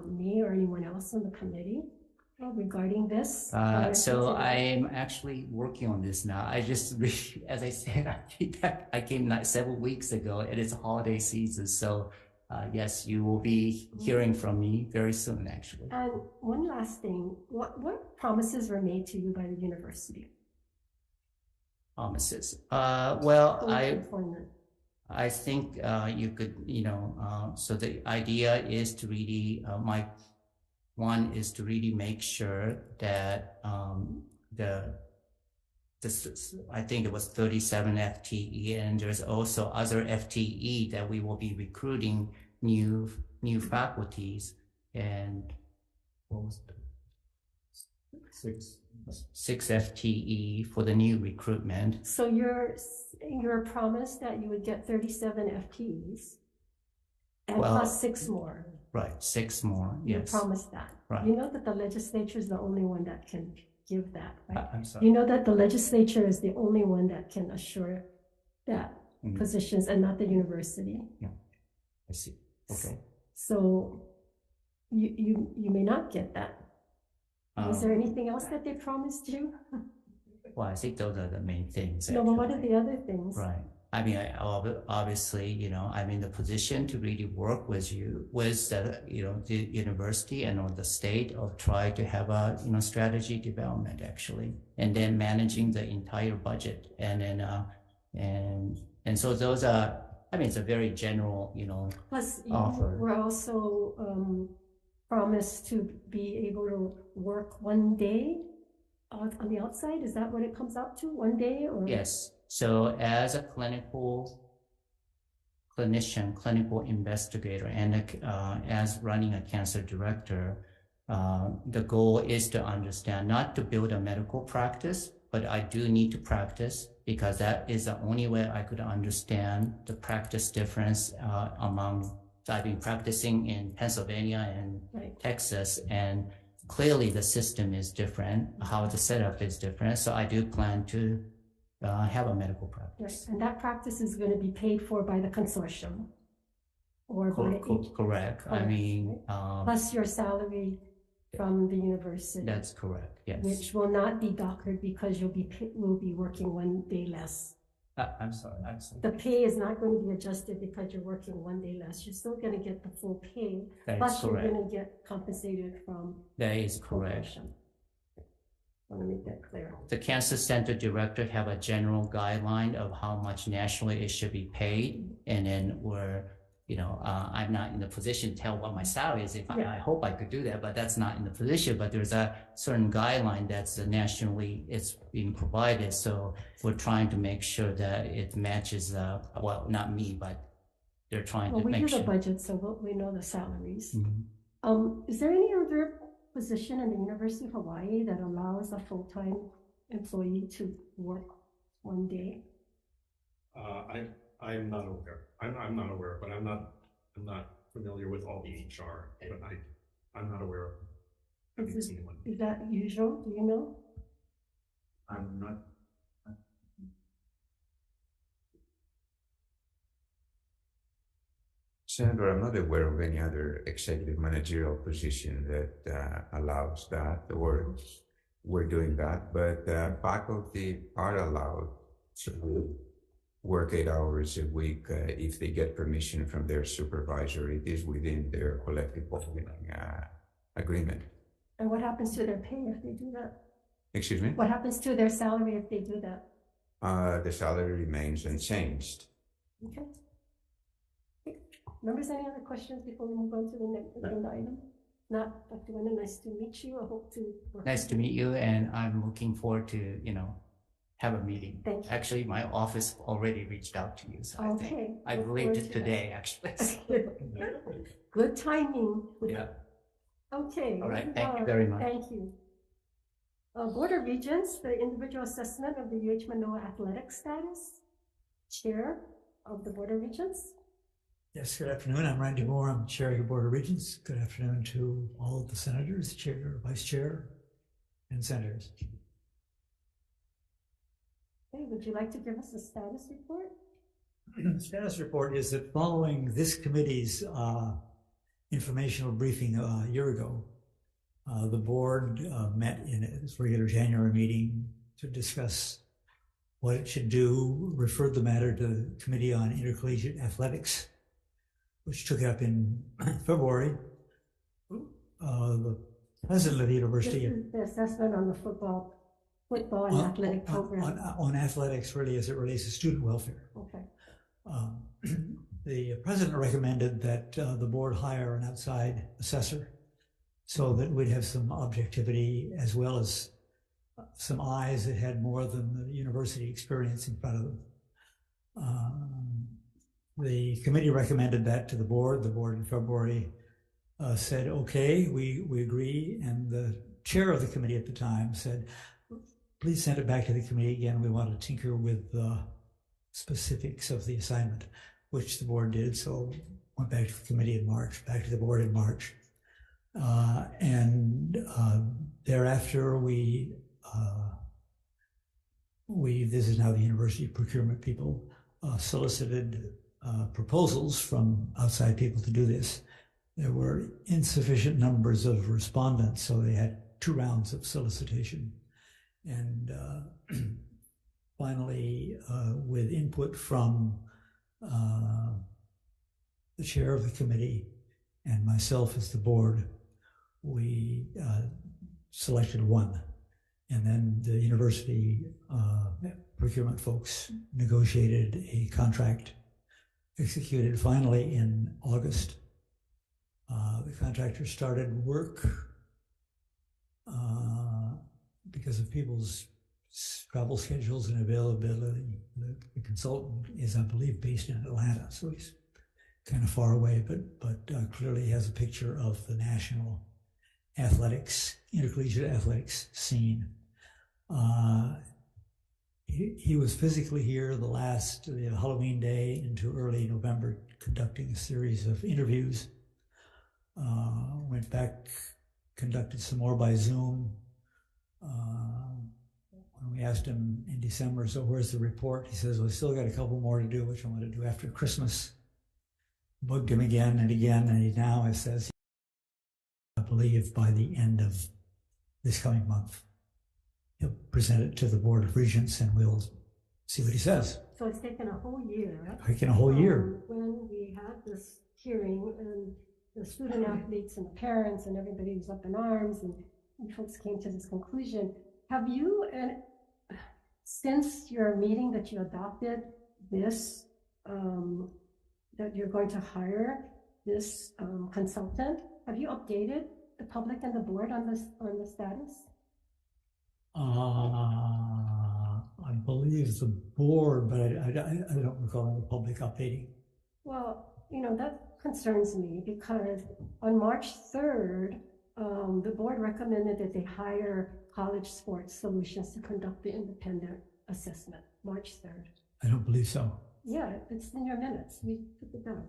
me or anyone else on the committee regarding this. So I'm actually working on this now. I just, as I said, I came several weeks ago, and it's holiday season. So yes, you will be hearing from me very soon, actually. And one last thing, what promises were made to you by the university? Promises. Employment. I think you could, so the idea is to really, one is to really make sure that I think it was 37 FTE, and there's also other FTE that we will be recruiting new faculties, and what was it? Six FTE for the new recruitment. So your promise that you would get 37 FTEs and plus 6 more. Right, 6 more. Yes. You promised that. Right. You know that the legislature is the only one that can give that, right? I'm sorry. You know that the legislature is the only one that can assure that positions, and not the university. Yeah, I see. Okay. So you may not get that. Is there anything else that they promised you? Well, I think those are the main things. No, but what are the other things? Right. I mean, obviously, I'm in the position to really work with the, the university and or the state of try to have a, strategy development actually, and then managing the entire budget. And then, and so those are, it's a very general, Plus, offer. We're also promised to be able to work 1 day on the outside. Is that what it comes out to? 1 day? Or Yes. So as a clinician, clinical investigator, and as running a cancer director, the goal is to understand, not to build a medical practice, but I do need to practice, because that is the only way I could understand the practice difference among, I've been practicing in Pennsylvania and Texas, and clearly the system is different, how the setup is different. So I do plan to have a medical Right, practice. and that practice is going to be paid for by the consortium? Or by Correct. I mean, plus your salary from the university? that's correct. Yes. Which will not be dockered because will be working 1 day less. I'm sorry. The pay is not going to be adjusted because you're working 1 day less. You're still going to get the full pay. That is Plus, you're correct. going to get compensated from That is correct. corporation. I want to make that clear. The Cancer Center director have a general guideline of how much nationally it should be paid, and then I'm not in the position to tell what my salary is. I hope I could do that, but that's not in the position. But there's a certain guideline that's nationally it's being provided. So we're trying to make sure that it matches. Well, not me, but they're trying to We make do sure. the budget, so we know the salaries. Mhm. Is there any other position in the University of Hawaii that allows a full-time employee to work 1 day? I'm not aware. I'm not aware, but I'm not familiar with all the HR, but I'm not aware of having seen one. Is that usual? Do you know? I'm not. Senator, I'm not aware of any other executive managerial position that allows that, or we're doing that, but faculty are allowed to work 8 hours a week if they get permission from their supervisor. It is within their collective bargaining agreement. And what happens to their pay if they do that? Excuse me? What happens to their salary if they do that? The salary remains unchanged. Okay. Members, any other questions before we move on to the next agenda item? Not, Dr. Wendell, nice to meet you. I hope to work Nice with to meet you, and I'm looking forward to have a meeting. Thank you. Actually, my office already reached out to you, so Okay. I look believed forward it to that. today, actually. Good timing. Yeah. Okay. All right. moving Thank you on. very much. Thank you. Board of Regents, the individual assessment of the UH Manoa athletic status. Chair of the Board of Regents. Yes, good afternoon. I'm Randy Moore. I'm Chair of the Board of Regents. Good afternoon to all of the senators, chair, vice chair, and senators. Okay, would you like to give us a status report? The status report is that following this committee's informational briefing a year ago, the board met in its regular January meeting to discuss what it should do, referred the matter to the Committee on Intercollegiate Athletics, which took it up in February. The president of the university. This is the assessment on the football and athletic program. On athletics, really, as it relates to student welfare. Okay. The president recommended that the board hire an outside assessor so that we'd have some objectivity as well as some eyes that had more than the university experience in front of them. The committee recommended that to the board. The board in February said, okay, we agree. And the chair of the committee at the time said, please send it back to the committee again. We want to tinker with the specifics of the assignment, which the board did. So went back to the committee in March, back to the board in March. Thereafter, this is now the university procurement people, solicited proposals from outside people to do this. There were insufficient numbers of respondents, so they had 2 rounds of solicitation. And finally, with input from the chair of the committee and myself as the board, we selected 1. And then the university procurement folks negotiated a contract executed finally in August. The contractor started work because of people's travel schedules and availability. The consultant is, I believe, based in Atlanta, so he's kind of far away, but clearly has a picture of the national athletics, intercollegiate athletics scene. He was physically here the Halloween day into early November, conducting a series of interviews. Went back conducted some more by Zoom. When we asked him in December, so where's the report? He says, well, we still got a couple more to do, which I want to do after Christmas. Bugged him again and again, and he now says, I believe by the end of this coming month, he'll present it to the Board of Regents and we'll see what he says. So it's taken a whole year. Taken a whole year. When we had this hearing and the student athletes and the parents and everybody was up in arms and you folks came to this conclusion. Have you, since your meeting that you adopted this, that you're going to hire this consultant, have you updated the public and the board on this, on the status? I believe the board, but I don't recall the public updating. Well, you know, that concerns me because on March 3rd, the board recommended that they hire College Sports Solutions to conduct the independent assessment, March 3rd. I don't believe so. Yeah, it's in your minutes. We took it down.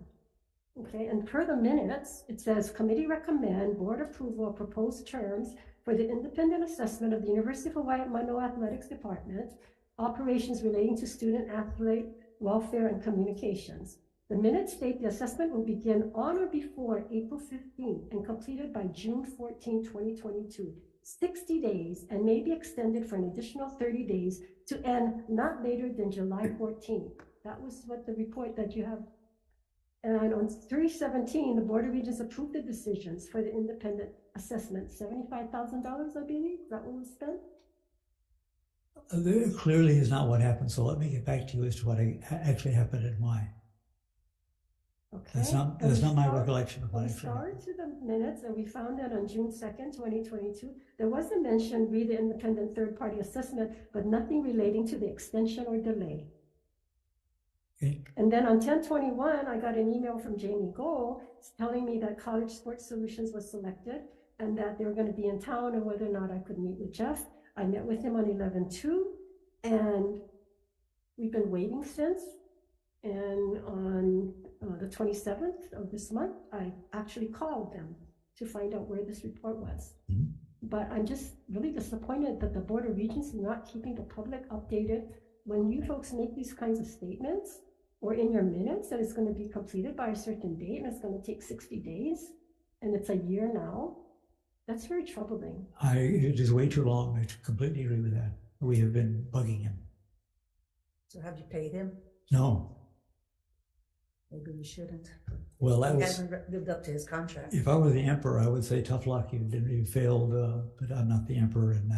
Okay, and per the minutes, it says committee recommend board approval of proposed terms for the independent assessment of the University of Hawaii Manoa Athletics Department, operations relating to student athlete welfare and communications. The minutes state the assessment will begin on or before April 15th and completed by June 14, 2022. 60 days and may be extended for an additional 30 days to end not later than July 14th. That was what the report that you have. And on 3/17, the Board of Regents approved the decisions for the independent assessment. $75,000, I believe, is that what was spent? There clearly is not what happened, so let me get back to you as to what actually happened and why. Okay. That's not my recollection of what We actually happened. scoured to the minutes and we found that on June 2nd, 2022, there was a mention, read the independent third-party assessment, but nothing relating to the extension or delay. Okay. And then on 10/21, I got an email from Jamie Gold telling me that College Sports Solutions was selected and that they were going to be in town and whether or not I could meet with Jeff. I met with him on 11/2 and we've been waiting since. And on the 27th of this month, I actually called them to find out where this report was. Mhm. But I'm just really disappointed that the Board of Regents is not keeping the public updated. When you folks make these kinds of statements or in your minutes that it's going to be completed by a certain date and it's going to take 60 days and it's a year now, that's very troubling. It is way too long. I completely agree with that. We have been bugging him. So have you paid him? No. Maybe we shouldn't. Well, that He was, hasn't lived up to his contract. if I were the emperor, I would say tough luck. You failed, but I'm not the emperor, and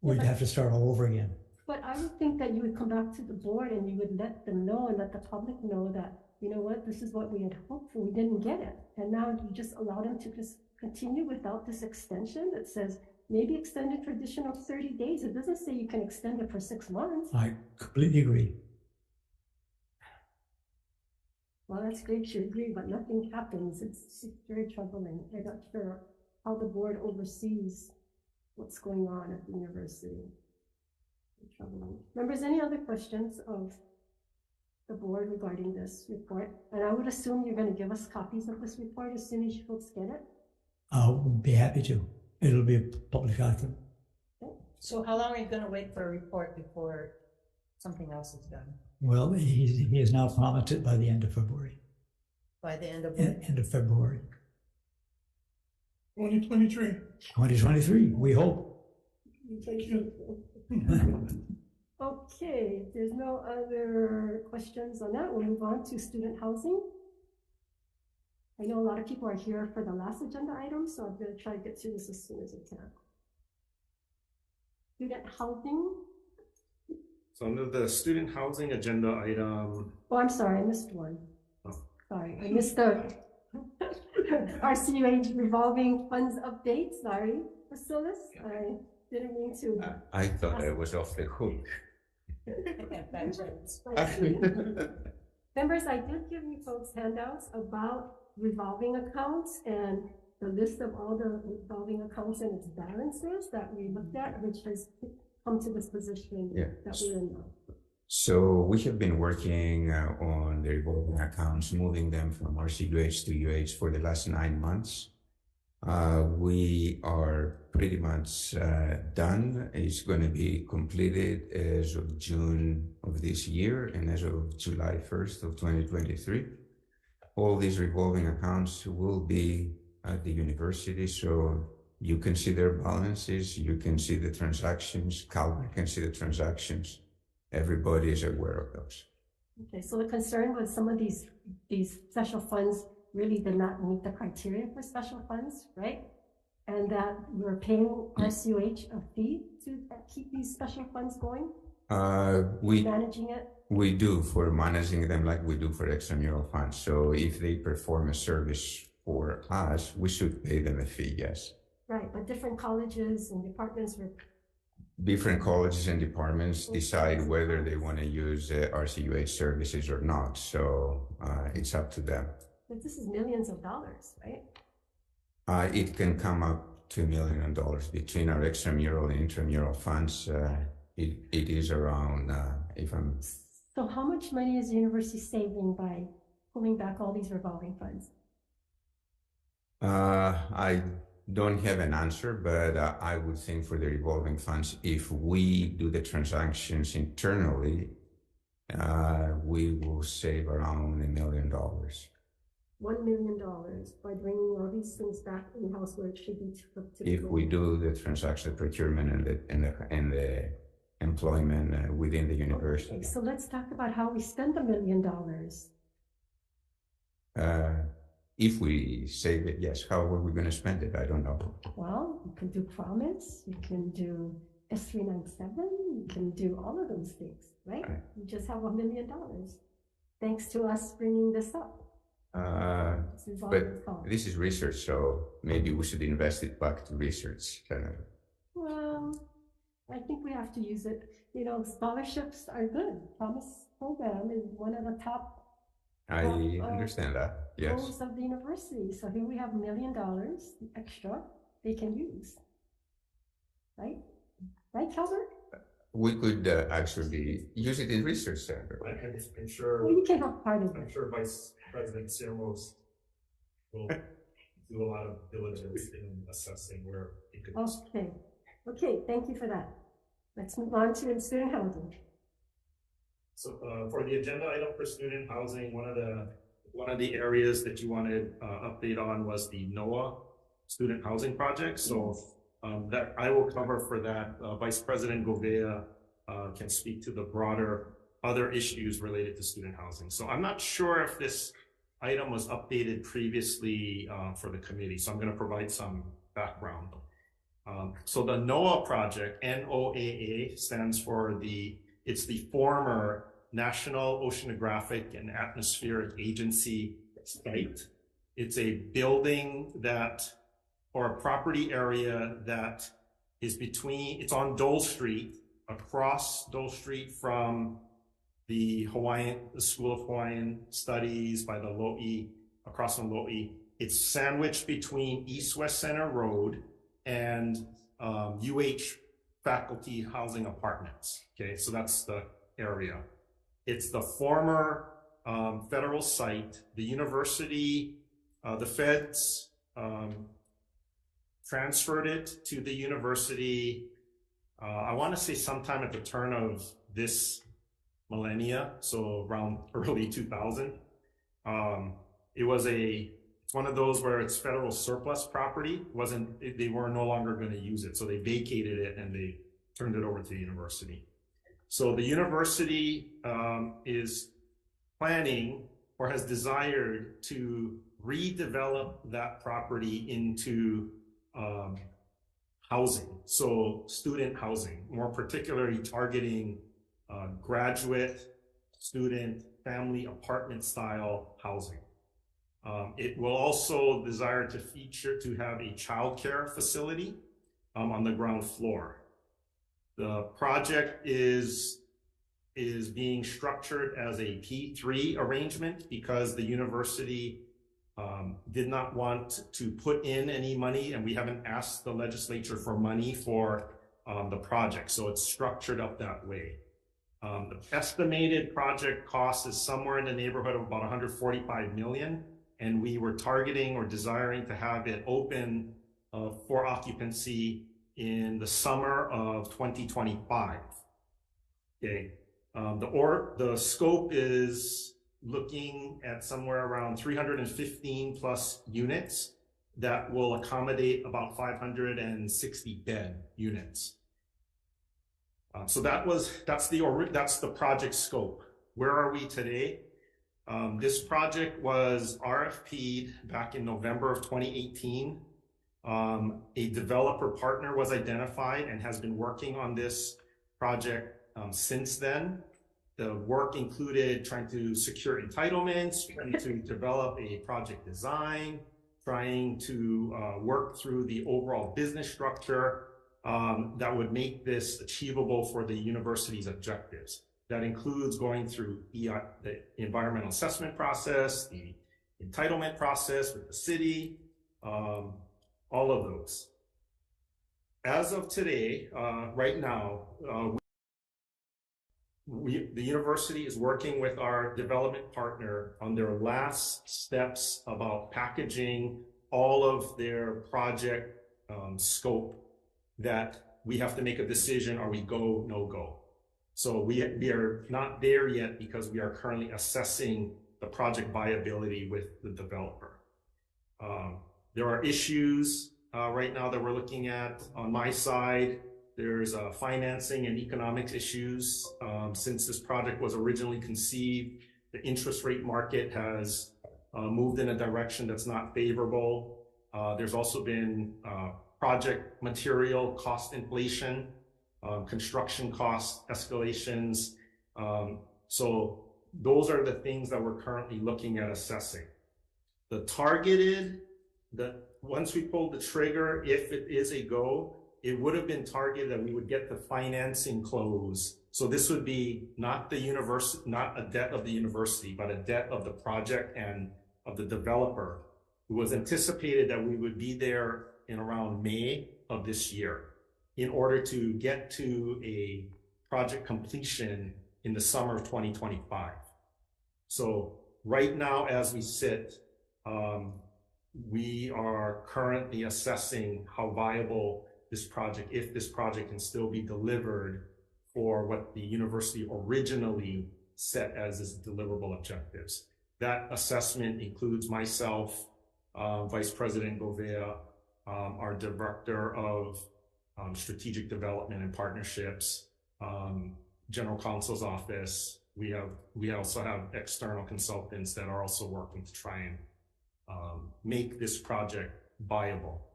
we'd have to start all over again. But I would think that you would come back to the board and you would let them know and let the public know that, you know what, this is what we had hoped for, we didn't get it. And now you just allow them to just continue without this extension that says maybe extend it for additional 30 days. It doesn't say you can extend it for 6 months. I completely agree. Well, that's great, you agree, but nothing happens. It's very troubling. I'm not sure how the board oversees what's going on at the university. Troubling. Members, any other questions of the board regarding this report? And I would assume you're going to give us copies of this report as soon as you folks get it. I'll be happy to. It'll be a public document. So how long are you gonna wait for a report before something else is done? Well, he has now promised it by the end of February. By the end of End of February. 2023. 2023, we hope. Thank you. Okay, if there's no other questions on that, we'll move on to student housing. I know a lot of people are here for the last agenda item, so I'm going to try to get through this as soon as I can. Student housing. So under the student housing agenda item, Oh, I'm sorry, I missed one. Oh. Sorry, I missed the RCUH revolving funds update. Sorry, Basilis. I didn't mean to. I thought I was off the hook. Members, I did give you folks handouts about revolving accounts and the list of all the revolving accounts and its balances that we looked at, which has come to this position that we're in now. So we have been working on the revolving accounts, moving them from RCUH to UH for the last 9 months. We are pretty much done. It's going to be completed as of June of this year and as of July 1st of 2023. All these revolving accounts will be at the university, so you can see their balances, you can see the transactions, Calvin can see the transactions. Everybody is aware of those. Okay, so the concern was some of these special funds really did not meet the criteria for special funds, right? And that we're paying RCOH a fee to keep these special funds going, managing it? We do for managing them like we do for extramural funds. So if they perform a service for us, we should pay them a fee, yes. Right, but different colleges and departments were... Different colleges and departments decide whether they want to use RCUH services or not. So it's up to them. But this is millions of dollars, right? It can come up to $1 million between our extramural and intramural funds. It is around, So how much money is the university saving by pulling back all these revolving funds? I don't have an answer, but I would think for the revolving funds, if we do the transactions internally, we will save around $1 million. $1 million by bringing all these things back in-house where it should be. If we do the transaction, procurement and the employment within the university. Okay, so let's talk about how we spend the $1 million. If we save it, yes. How are we going to spend it? I don't know. Well, you can do promise, you can do S397, you can do all of those things, right? You just have $1 million, thanks to us bringing this up. But this is research, so maybe we should invest it back to research. Well, I think we have to use it. You know, scholarships are good. Promise program is one of the top I understand that, yes. goals of the university. So here we have $1 million extra they can use, right? Right, Calvert? We could actually use it in research center. I'm sure. Well, you can have part of I'm it. sure Vice President Sirmos will do a lot of diligence in assessing where it could. Okay, thank you for that. Let's move on to student housing. So for the agenda item for student housing, one of the areas that you wanted update on was the NOAA student housing project. So that I will cover for that. Vice President Govea can speak to the broader other issues related to student housing. So I'm not sure if this item was updated previously for the committee. So I'm going to provide some background. So the NOAA project, NOAA, stands for it's the former National Oceanographic and Atmospheric Agency site. It's a building or a property area that is it's on Dole Street, across Dole Street from the School of Hawaiian Studies by the Lo'i, across from Lo'i. It's sandwiched between East-West Center Road and UH faculty housing apartments. Okay, so that's the area. It's the former federal site. The university, the feds transferred it to the university, I want to say sometime at the turn of this millennia, so around early 2000. It's one of those where it's federal surplus property. They were no longer going to use it, so they vacated it and they turned it over to the university. So the university is planning or has desired to redevelop that property into housing, so student housing, more particularly targeting graduate, student, family apartment style housing. It will also desire to have a childcare facility on the ground floor. The project is being structured as a P3 arrangement because the university did not want to put in any money, and we haven't asked the legislature for money for the project, so it's structured up that way. The estimated project cost is somewhere in the neighborhood of about $145 million. and we were targeting or desiring to have it open for occupancy in the summer of 2025. Okay, the scope is looking at somewhere around 315 plus units that will accommodate about 560 bed units. So that's the project scope. Where are we today? This project was RFP'd back in November of 2018. A developer partner was identified and has been working on this project since then. The work included trying to secure entitlements, trying to develop a project design, trying to work through the overall business structure that would make this achievable for the university's objectives. That includes going through the environmental assessment process, the entitlement process with the city, all of those. As of today, right now, the university is working with our development partner on their last steps about packaging all of their project scope, that we have to make a decision, are we go, no go? So we are not there yet because we are currently assessing the project viability with the developer. There are issues right now that we're looking at on my side. There's financing and economics issues. Since this project was originally conceived, the interest rate market has moved in a direction that's not favorable. There's also been project material cost inflation, construction cost escalations. So those are the things that we're currently looking at assessing. The targeted, once we pull the trigger, if it is a go, it would have been targeted that we would get the financing close. So this would be not the university, not a debt of the university, but a debt of the project and of the developer. It was anticipated that we would be there in around May of this year in order to get to a project completion in the summer of 2025. So right now, as we sit, we are currently assessing how viable this project, if this project can still be delivered for what the university originally set as its deliverable objectives. That assessment includes myself, Vice President Govea, our Director of Strategic Development and Partnerships, General Counsel's Office. We also have external consultants that are also working to try and make this project viable.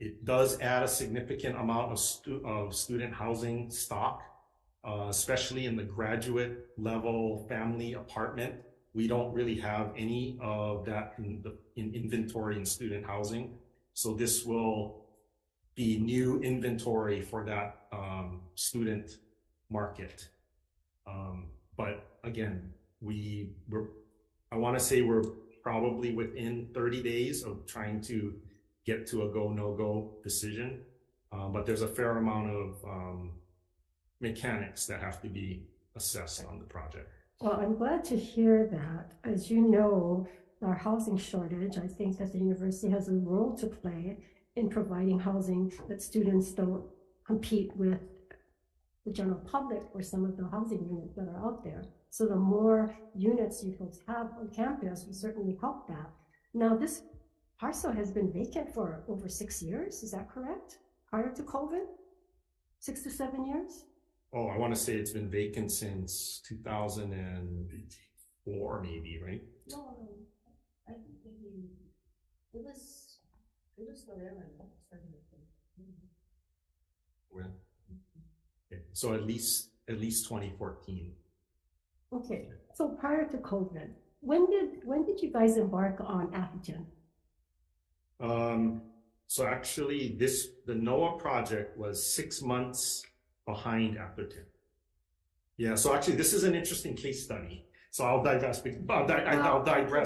It does add a significant amount of student housing stock, especially in the graduate level family apartment. We don't really have any of that in inventory in student housing. So this will be new inventory for that student market. But again, I want to say we're probably within 30 days of trying to get to a go, no go decision. But there's a fair amount of mechanics that have to be assessed on the project. Well, I'm glad to hear that. As you know, our housing shortage, I think that the university has a role to play in providing housing that students don't compete with the general public or some of the housing units that are out there. So the more units you folks have on campus will certainly help that. Now, this parcel has been vacant for over 6 years, is that correct? Prior to COVID? 6 to 7 years? Oh, I want to say it's been vacant since 2004, maybe, right? No, I think it was forever. Well, okay. So at least 2014. Okay, so prior to COVID, when did you guys embark on Atherton? So actually the NOAA project was 6 months behind Atherton. Yeah, so actually this is an interesting case study. So I'll digress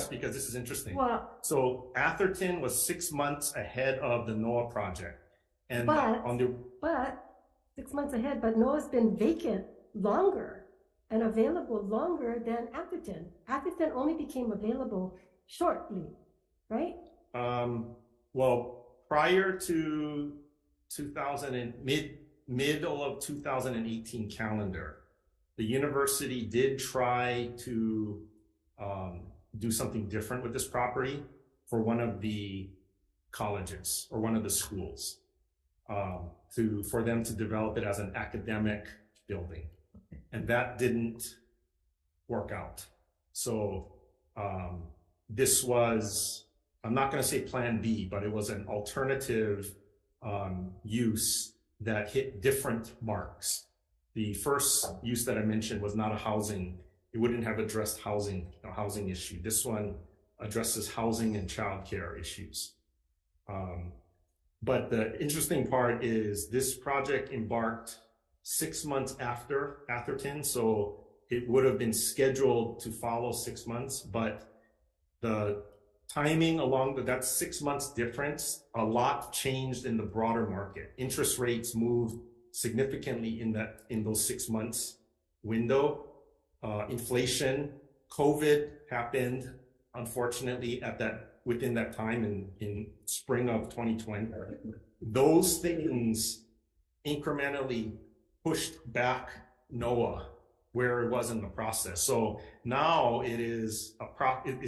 because this is interesting. Well, So Atherton was 6 months ahead of the NOAA project. And but 6 months ahead, but NOAA's been vacant longer and available longer than Atherton. Atherton only became available shortly right? Well, prior to middle of 2018 calendar, the university did try to do something different with this property for one of the colleges or one of the schools, for them to develop it as an academic building, and that didn't work out. So this was, I'm not going to say plan B, but it was an alternative use that hit different marks. The first use that I mentioned was not a housing. It wouldn't have addressed a housing issue. This one addresses housing and childcare issues. But the interesting part is this project embarked 6 months after Atherton, so it would have been scheduled to follow 6 months, but the timing along that 6 months difference, a lot changed in the broader market. Interest rates moved significantly in those 6 months window. Inflation, COVID happened, unfortunately, within that time in spring of 2020. Those things incrementally pushed back NOAA where it was in the process. So now it's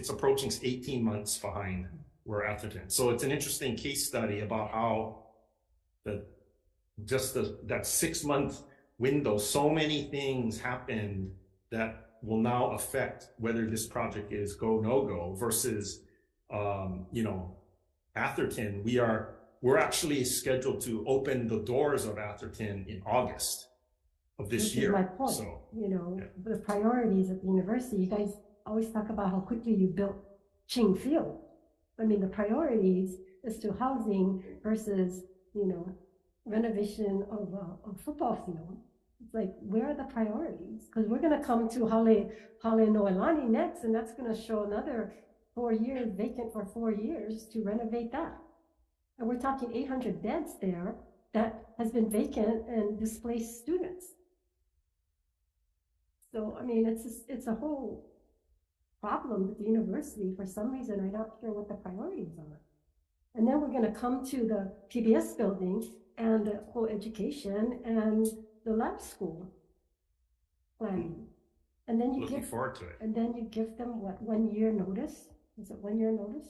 approaching 18 months behind where Atherton. So it's an interesting case study about how that 6 month window, so many things happened that will now affect whether this project is go, no go versus, Atherton. We're actually scheduled to open the doors of Atherton in August of this year. Which is my point. So, the priorities at the university, you guys always talk about how quickly you built Ching Field. I mean, the priorities is to housing versus, renovation of a football field. It's like, where are the priorities? Because we're going to come to Hale Noelani next, and that's going to show another 4 years vacant for 4 years to renovate that. And we're talking 800 beds there that has been vacant and displaced students. So, I mean, it's a whole problem with the university. For some reason, I'm not sure what the priorities are. And then we're going to come to the PBS building and the whole education and the lab school planning. And then looking forward to it. And then you give them what, 1 year notice? Is it 1 year notice?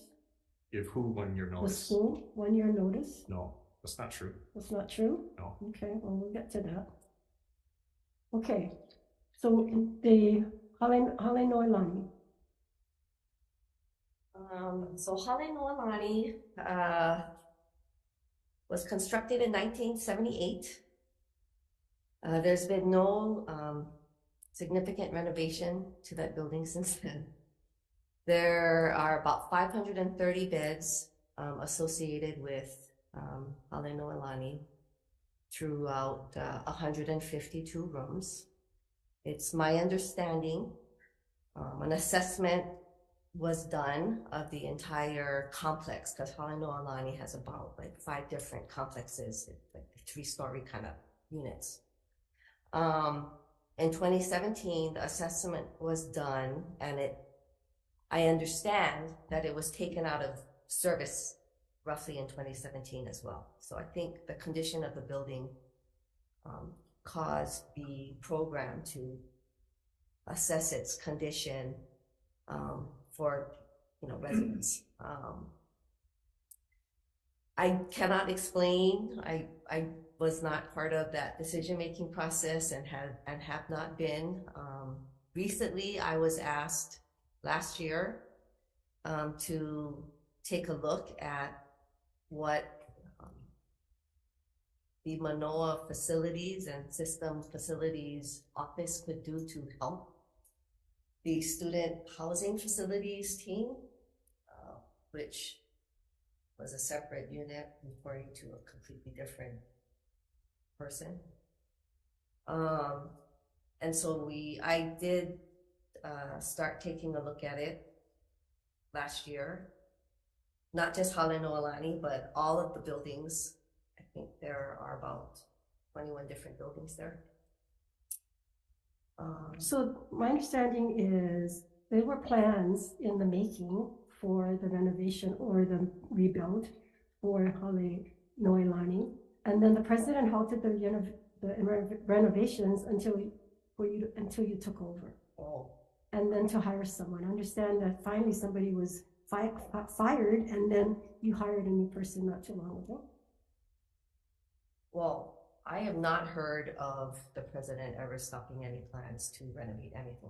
Give who 1 year notice? The school, 1 year notice? No, that's not true. That's not true? No. Okay, well, we'll get to that. Okay, so the Hale Noelani. So Hale Noelani was constructed in 1978. There's been no significant renovation to that building since then. There are about 530 beds associated with Hale Noelani throughout 152 rooms. It's my understanding an assessment was done of the entire complex, because Hale Noelani has about 5 different complexes, like 3-story kind of units. In 2017, the assessment was done, and I understand that it was taken out of service roughly in 2017 as well. So I think the condition of the building caused the program to assess its condition for residents. I cannot explain. I was not part of that decision-making process and have not been. Recently, I was asked last year to take a look at what the Manoa Facilities and System Facilities Office could do to help the student housing facilities team, which was a separate unit reporting to a completely different person. And so I did start taking a look at it last year, not just Hale Noelani, but all of the buildings. I think there are about 21 different buildings there. So my understanding is there were plans in the making for the renovation or the rebuild for Noelani. And then the president halted the renovations until you took over. Oh, And then to hire someone. I understand that finally somebody was fired, and then you hired a new person not too long ago. well, I have not heard of the president ever stopping any plans to renovate anything.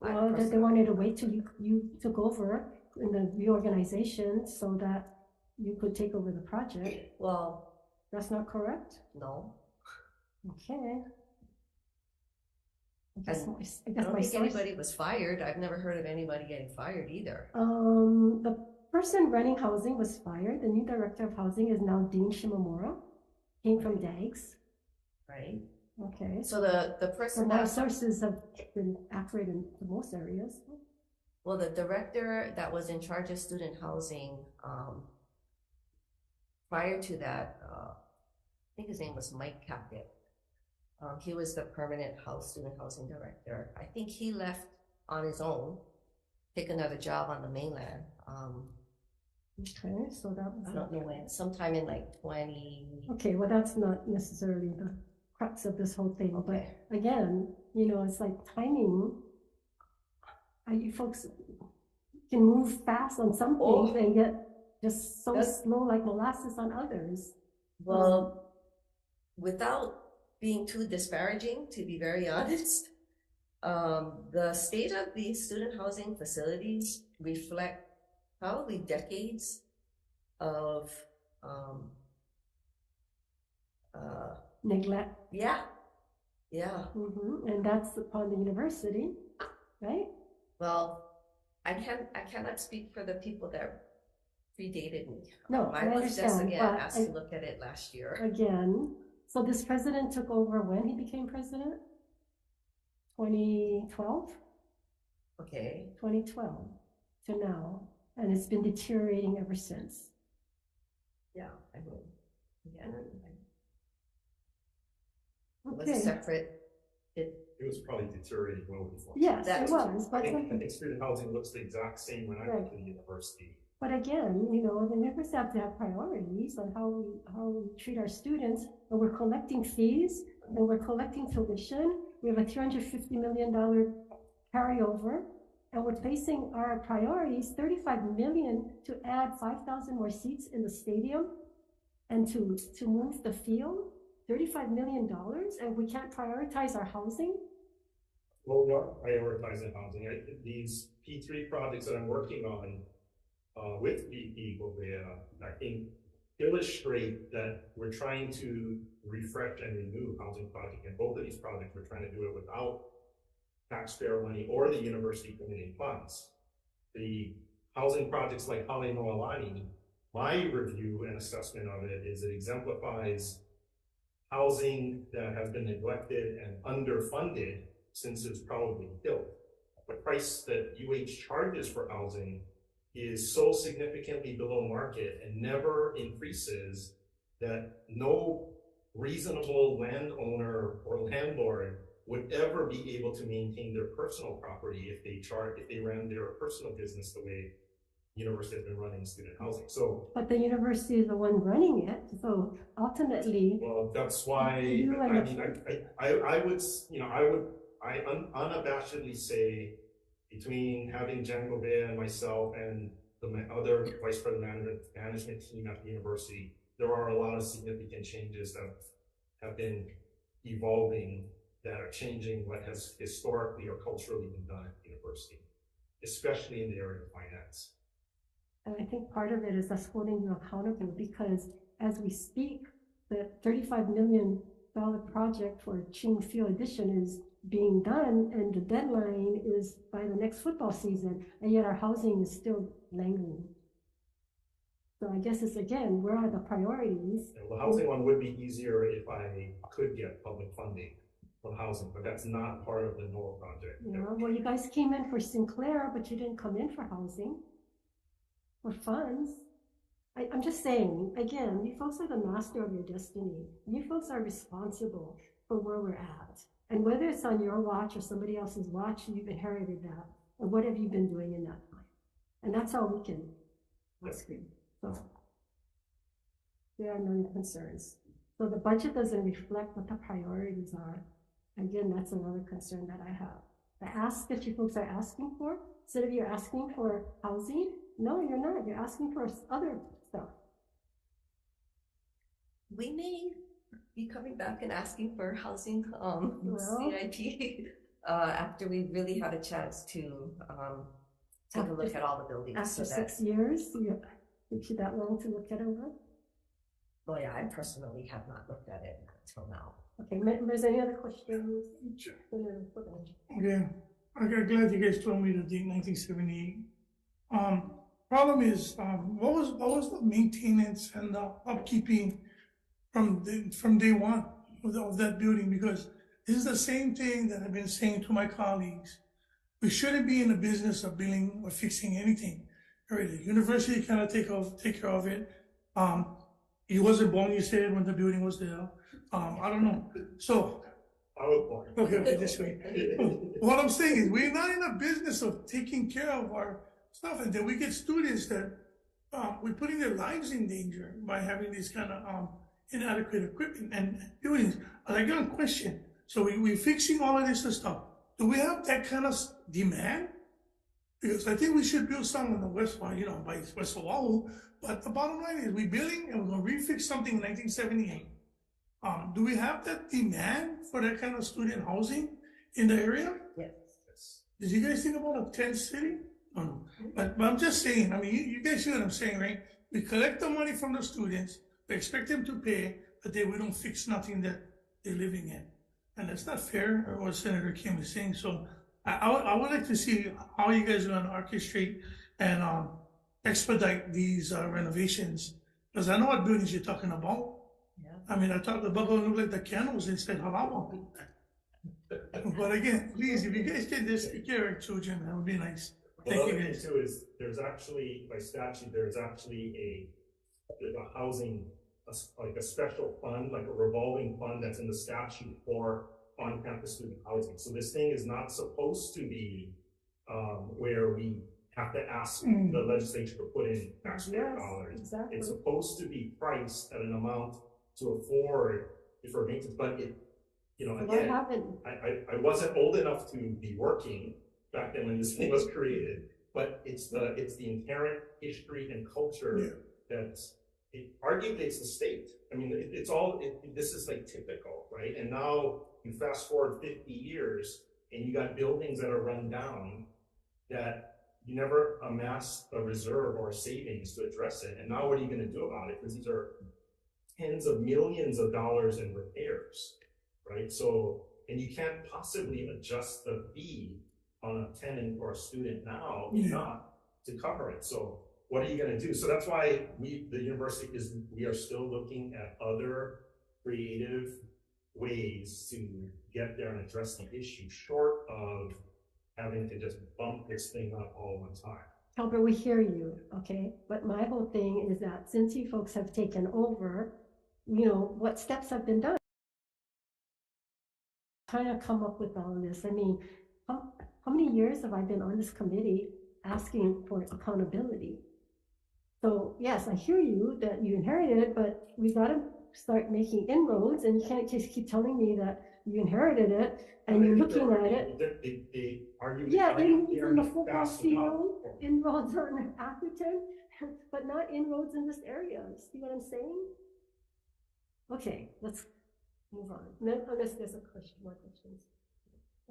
Well, they wanted to wait till you took over in the reorganization so that you could take over the project. Well, That's not correct? no. Okay. I And guess I my don't think source. anybody was fired. I've never heard of anybody getting fired either. The person running housing was fired. The new director of housing is now Dean Shimamura. Came from DAGS. Right? Okay. So the So person my that, sources have been accurate in most areas. well, the director that was in charge of student housing, prior to that, I think his name was Mike Caput. He was the permanent student housing director. I think he left on his own, take another job on the mainland. Okay, so that was. I don't know when, sometime in like 20. Okay, well, that's not necessarily the crux of this whole thing, Okay. but again, it's like timing. You folks can move fast on some things Oh. and get just so That's- slow like molasses on others. Well, without being too disparaging, to be very honest, the state of the student housing facilities reflect probably decades of, Neglect, yeah. and that's upon the university, right? Well, I cannot speak for the people that predated me. No, I I was just understand, again but asked to look at it last year. again, so this president took over when he became president? 2012? Okay, 2012 to now, and it's been deteriorating ever since. yeah, I mean, again, it was Okay, separate. It was probably deteriorating well before. yes, That it was, I but think student housing looks the exact same when I went to the university. But again, the university have to have priorities on how we treat our students, and we're collecting fees, and we're collecting tuition. We have a $350 million carryover, and we're placing our priorities, $35 million to add 5,000 more seats in the stadium, and to move the field, $35 million, and we can't prioritize our housing. Well, we are prioritizing housing. These P3 projects that I'm working on with BP Gobea, I think illustrate that we're trying to refresh and renew housing projects. And both of these projects, we're trying to do it without taxpayer money or the university committing funds. The housing projects like Hawai'i Noelani, my review and assessment of it is it exemplifies housing that has been neglected and underfunded since it's probably built. The price that UH charges for housing is so significantly below market and never increases that no reasonable landowner or landlord would ever be able to maintain their personal property if they ran their personal business the way university has been running student housing. So, But the university is the one running it, so ultimately, well, that's why I unabashedly say between having Jan Gobea and myself and the other vice president management team at the university, there are a lot of significant changes that have been evolving that are changing what has historically or culturally been done at the university, especially in the area of finance. and I think part of it is us holding you accountable, because as we speak, the $35 million project for Ching Field Edition is being done, and the deadline is by the next football season, and yet our housing is still lingering. So I guess it's, again, where are the priorities? And the housing one would be easier if I could get public funding for housing, but that's not part of the NOAA project. Yeah, well, you guys came in for Sinclair, but you didn't come in for housing or funds. I'm just saying, again, you folks are the master of your destiny. You folks are responsible for where we're at. And whether it's on your watch or somebody else's watch, you've inherited that. And what have you been doing in that time? And that's all we can ask you. So there are no concerns. So the budget doesn't reflect what the priorities are. Again, that's another concern that I have. The ask that you folks are asking for, instead of you're asking for housing, no, you're not. You're asking for other stuff. We may be coming back and asking for housing, CIP, after we really had a chance to, take a look at all the buildings. After so that, 6 years, you took you that long to look it over? well, yeah, I personally have not looked at it until now. Okay, members, any other questions? Sure. Okay. Okay, I'm glad you guys told me the date 1978. Problem is, what was the maintenance and the upkeeping from day one of that building? Because this is the same thing that I've been saying to my colleagues. We shouldn't be in the business of building or fixing anything. The university cannot take care of it. You wasn't born, you said, when the building was there. I don't know. So, I was born. okay, this way. What I'm saying is, we're not in the business of taking care of our stuff, and then we get students that we're putting their lives in danger by having this kind of inadequate equipment and buildings. I got a question. So we're fixing all of this stuff. Do we have that kind of demand? Because I think we should build some in the West, by West Oahu. But the bottom line is, we're building and we're going to refix something in 1978. Do we have that demand for that kind of student housing in the area? Yes. Did you guys think about a tent city? No. But I'm just saying, I mean, you guys see what I'm saying, right? We collect the money from the students, we expect them to pay, but then we don't fix nothing that they're living in. And that's not fair, or what Senator Kim is saying. So I would like to see how you guys are going to orchestrate and expedite these renovations. Because I know what buildings you're talking about. Yeah. I mean, I thought the bubble looked like the candles instead of lava. But again, please, if you guys can just take care of children, that would be nice. Well, Thank the you other thing guys. too is, there's actually, by statute, there's actually a housing, like a special fund, like a revolving fund that's in the statute for on-campus student housing. So this thing is not supposed to be where we have to ask the legislature to put in taxpayer dollars. Exactly. It's supposed to be priced at an amount to afford for maintenance, but again, I wasn't old enough to be working back then when this thing was created, but it's the inherent history and culture that's, arguably it's the state. I mean, this is like typical, right? And now you fast forward 50 years and you got buildings that are run down that you never amassed a reserve or savings to address it. And now what are you going to do about it? Because these are tens of millions of dollars in repairs, right? So, and you can't possibly adjust the fee on a tenant or a student now, not to cover it. So what are you going to do? So that's why the university we are still looking at other creative ways to get there and address the issue, short of having to just bump this thing up all the time. Albert, we hear you, okay? But my whole thing is that since you folks have taken over, what steps have been done? Trying to come up with all of this. I mean, how many years have I been on this committee asking for accountability? So yes, I hear you that you inherited it, but we got to start making inroads, and you can't just keep telling me that you inherited it and you're looking at it. They argue In the football field, inroads on Atherton, but not inroads in this area. See what I'm saying? Okay, let's move on. Unless there's more questions.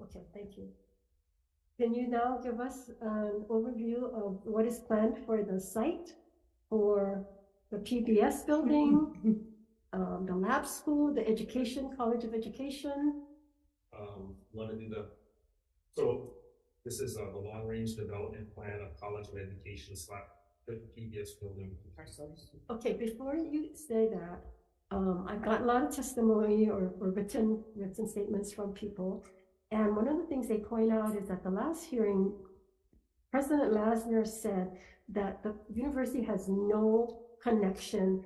Okay, thank you. Can you now give us an overview of what is planned for the site, for the PBS building, the lab school, the College of Education? So this is the long-range development plan of College of Education / the PBS building. Okay, before you say that, I've got a lot of testimony or written statements from people. And one of the things they point out is that the last hearing, President Lasner said that the university has no connection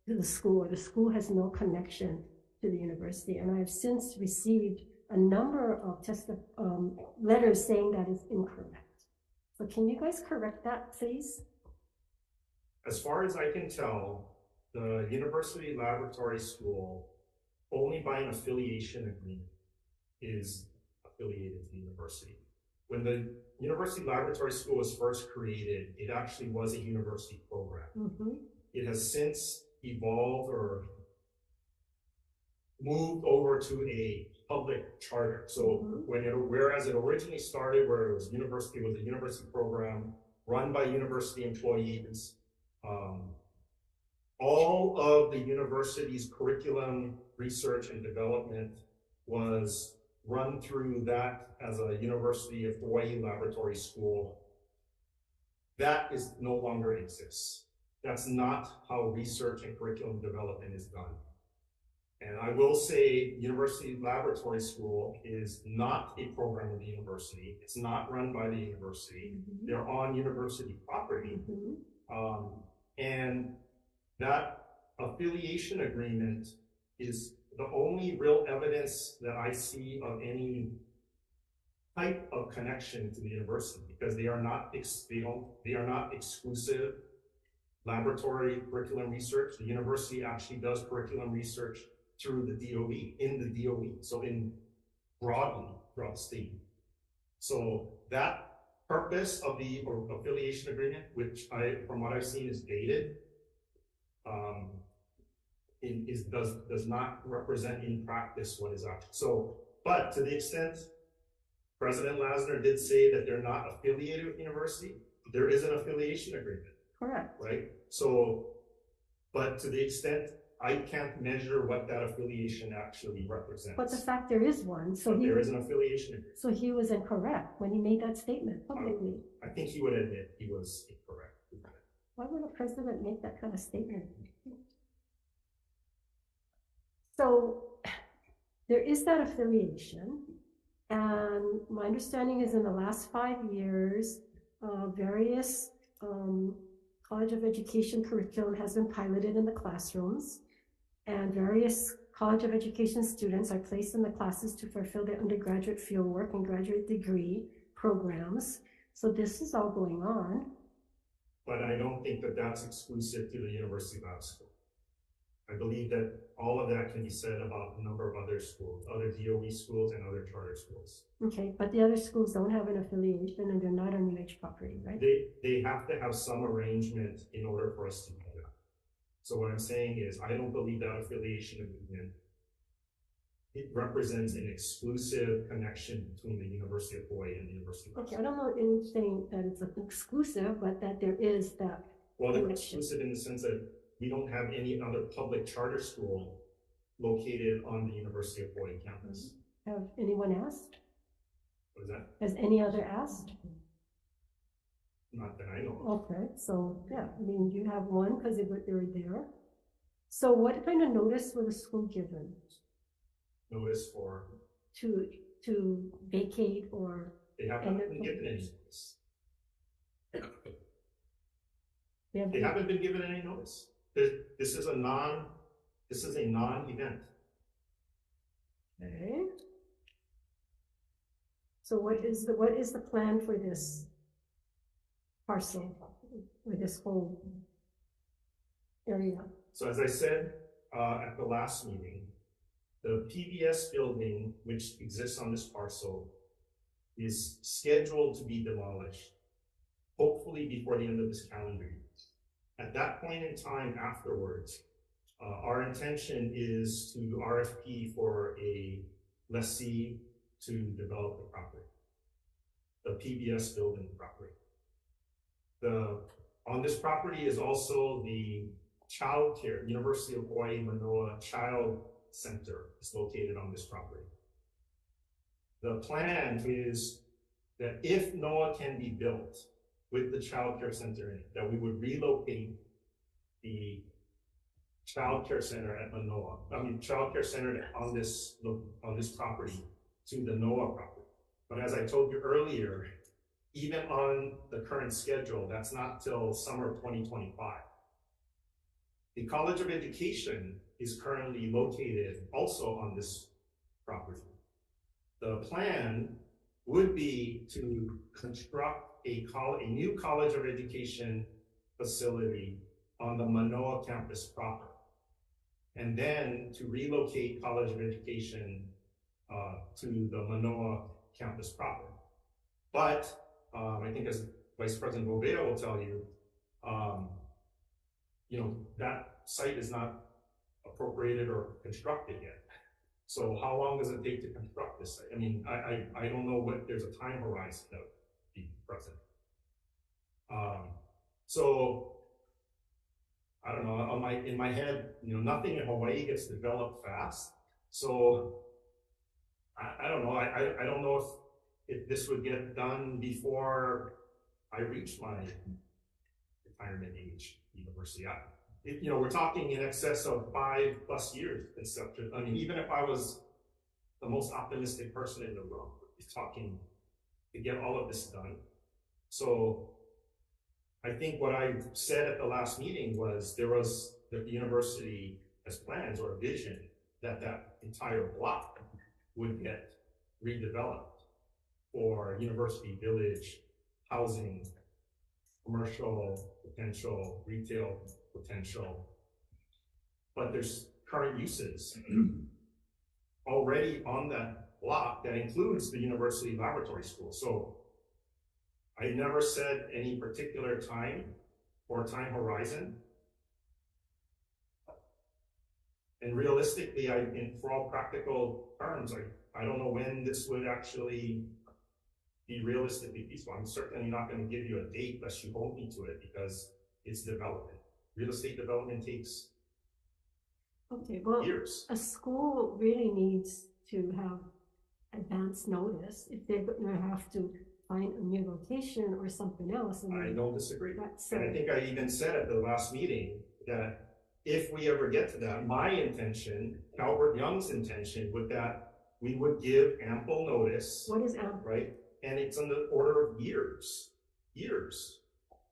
to the school, or the school has no connection to the university. And I've since received a number of letters saying that is incorrect. So can you guys correct that, please? As far as I can tell, the University Laboratory School, only by an affiliation agreement, is affiliated to the university. When the University Laboratory School was first created, it actually was a university program. Mm-hmm. It has since evolved or moved over to a public charter. So whereas it originally started where it was a university program run by university employees, all of the university's curriculum, research, and development was run through that as a University of Hawai'i Laboratory School. That is no longer exists. That's not how research and curriculum development is done. And I will say University Laboratory School is not a program of the university. It's not run by the university. Mm-hmm. They're on university property. Mm-hmm. And that affiliation agreement is the only real evidence that I see of any type of connection to the university, because they are not exclusive laboratory curriculum research. The university actually does curriculum research through the DOE, in the DOE, so in broadly throughout the state. So that purpose of the affiliation agreement, which from what I've seen is dated, does not represent in practice what is actually. So, but to the extent President Lasner did say that they're not affiliated with the university, there is an affiliation agreement. Correct. Right? So, but to the extent I can't measure what that affiliation actually represents. But the fact there is one, so there is an affiliation agreement. So he was incorrect when he made that statement publicly. I think he would admit he was incorrect. Why would a president make that kind of statement? So there is that affiliation, and my understanding is in the last 5 years, various College of Education curriculum has been piloted in the classrooms, and various College of Education students are placed in the classes to fulfill their undergraduate fieldwork and graduate degree programs. So this is all going on. But I don't think that that's exclusive to the University Lab School. I believe that all of that can be said about a number of other schools, other DOE schools and other charter schools. Okay, but the other schools don't have an affiliation and they're not on UH property, right? They have to have some arrangement in order for us to do that. So what I'm saying is, I don't believe that affiliation agreement, it represents an exclusive connection between the University of Hawaii and the University of Okay, I don't know anything that it's exclusive, but that there is that. Well, they're exclusive in the sense that we don't have any other public charter school located on the University of Hawaii campus. Have anyone asked? What is that? Has any other asked? Not that I know of. Okay, so yeah, I mean, you have one because they were there. So what kind of notice was the school given? Notice for? To vacate or? They haven't been given any notice. They haven't been given any notice. This is a non-event. Okay. So what is the plan for this parcel, or this whole area? So as I said at the last meeting, the PBS building, which exists on this parcel, is scheduled to be demolished, hopefully before the end of this calendar year. At that point in time afterwards, our intention is to RFP for a lessee to develop the property, the PBS building property. On this property is also the child care, University of Hawaii Manoa Child Center is located on this property. The plan is that if NOAA can be built with the child care center in it, that we would relocate the child care center at Manoa, child care center on this property to the NOAA property. But as I told you earlier, even on the current schedule, that's not till summer 2025. The College of Education is currently located also on this property. The plan would be to construct a new College of Education facility on the Manoa campus proper. And then to relocate College of Education to the Manoa campus proper. But I think, as Vice President Boveda will tell you, that site is not appropriated or constructed yet. So how long does it take to construct this site? I mean, I don't know what, there's a time horizon that would be present. So I don't know, in my head, nothing in Hawaii gets developed fast. So I don't know, I don't know if this would get done before I reach my retirement age university. We're talking in excess of 5+ years conception. I mean, even if I was the most optimistic person in the room, we're talking to get all of this done. So I think what I said at the last meeting was that the university has plans or a vision that entire block would get redeveloped for university village, housing, commercial potential, retail potential. But there's current uses already on that block that includes the university laboratory school. So I never said any particular time or time horizon. And realistically, for all practical terms, I don't know when this would actually be realistically feasible. I'm certainly not going to give you a date unless you hold me to it, because it's development. Real estate development takes years. A school really needs to have advance notice if they're going to have to find a new location or something else. I don't disagree. And I think I even said at the last meeting that if we ever get to that, my intention, Albert Young's intention, would that we would give ample notice. What is ample? Right? And it's on the order of years.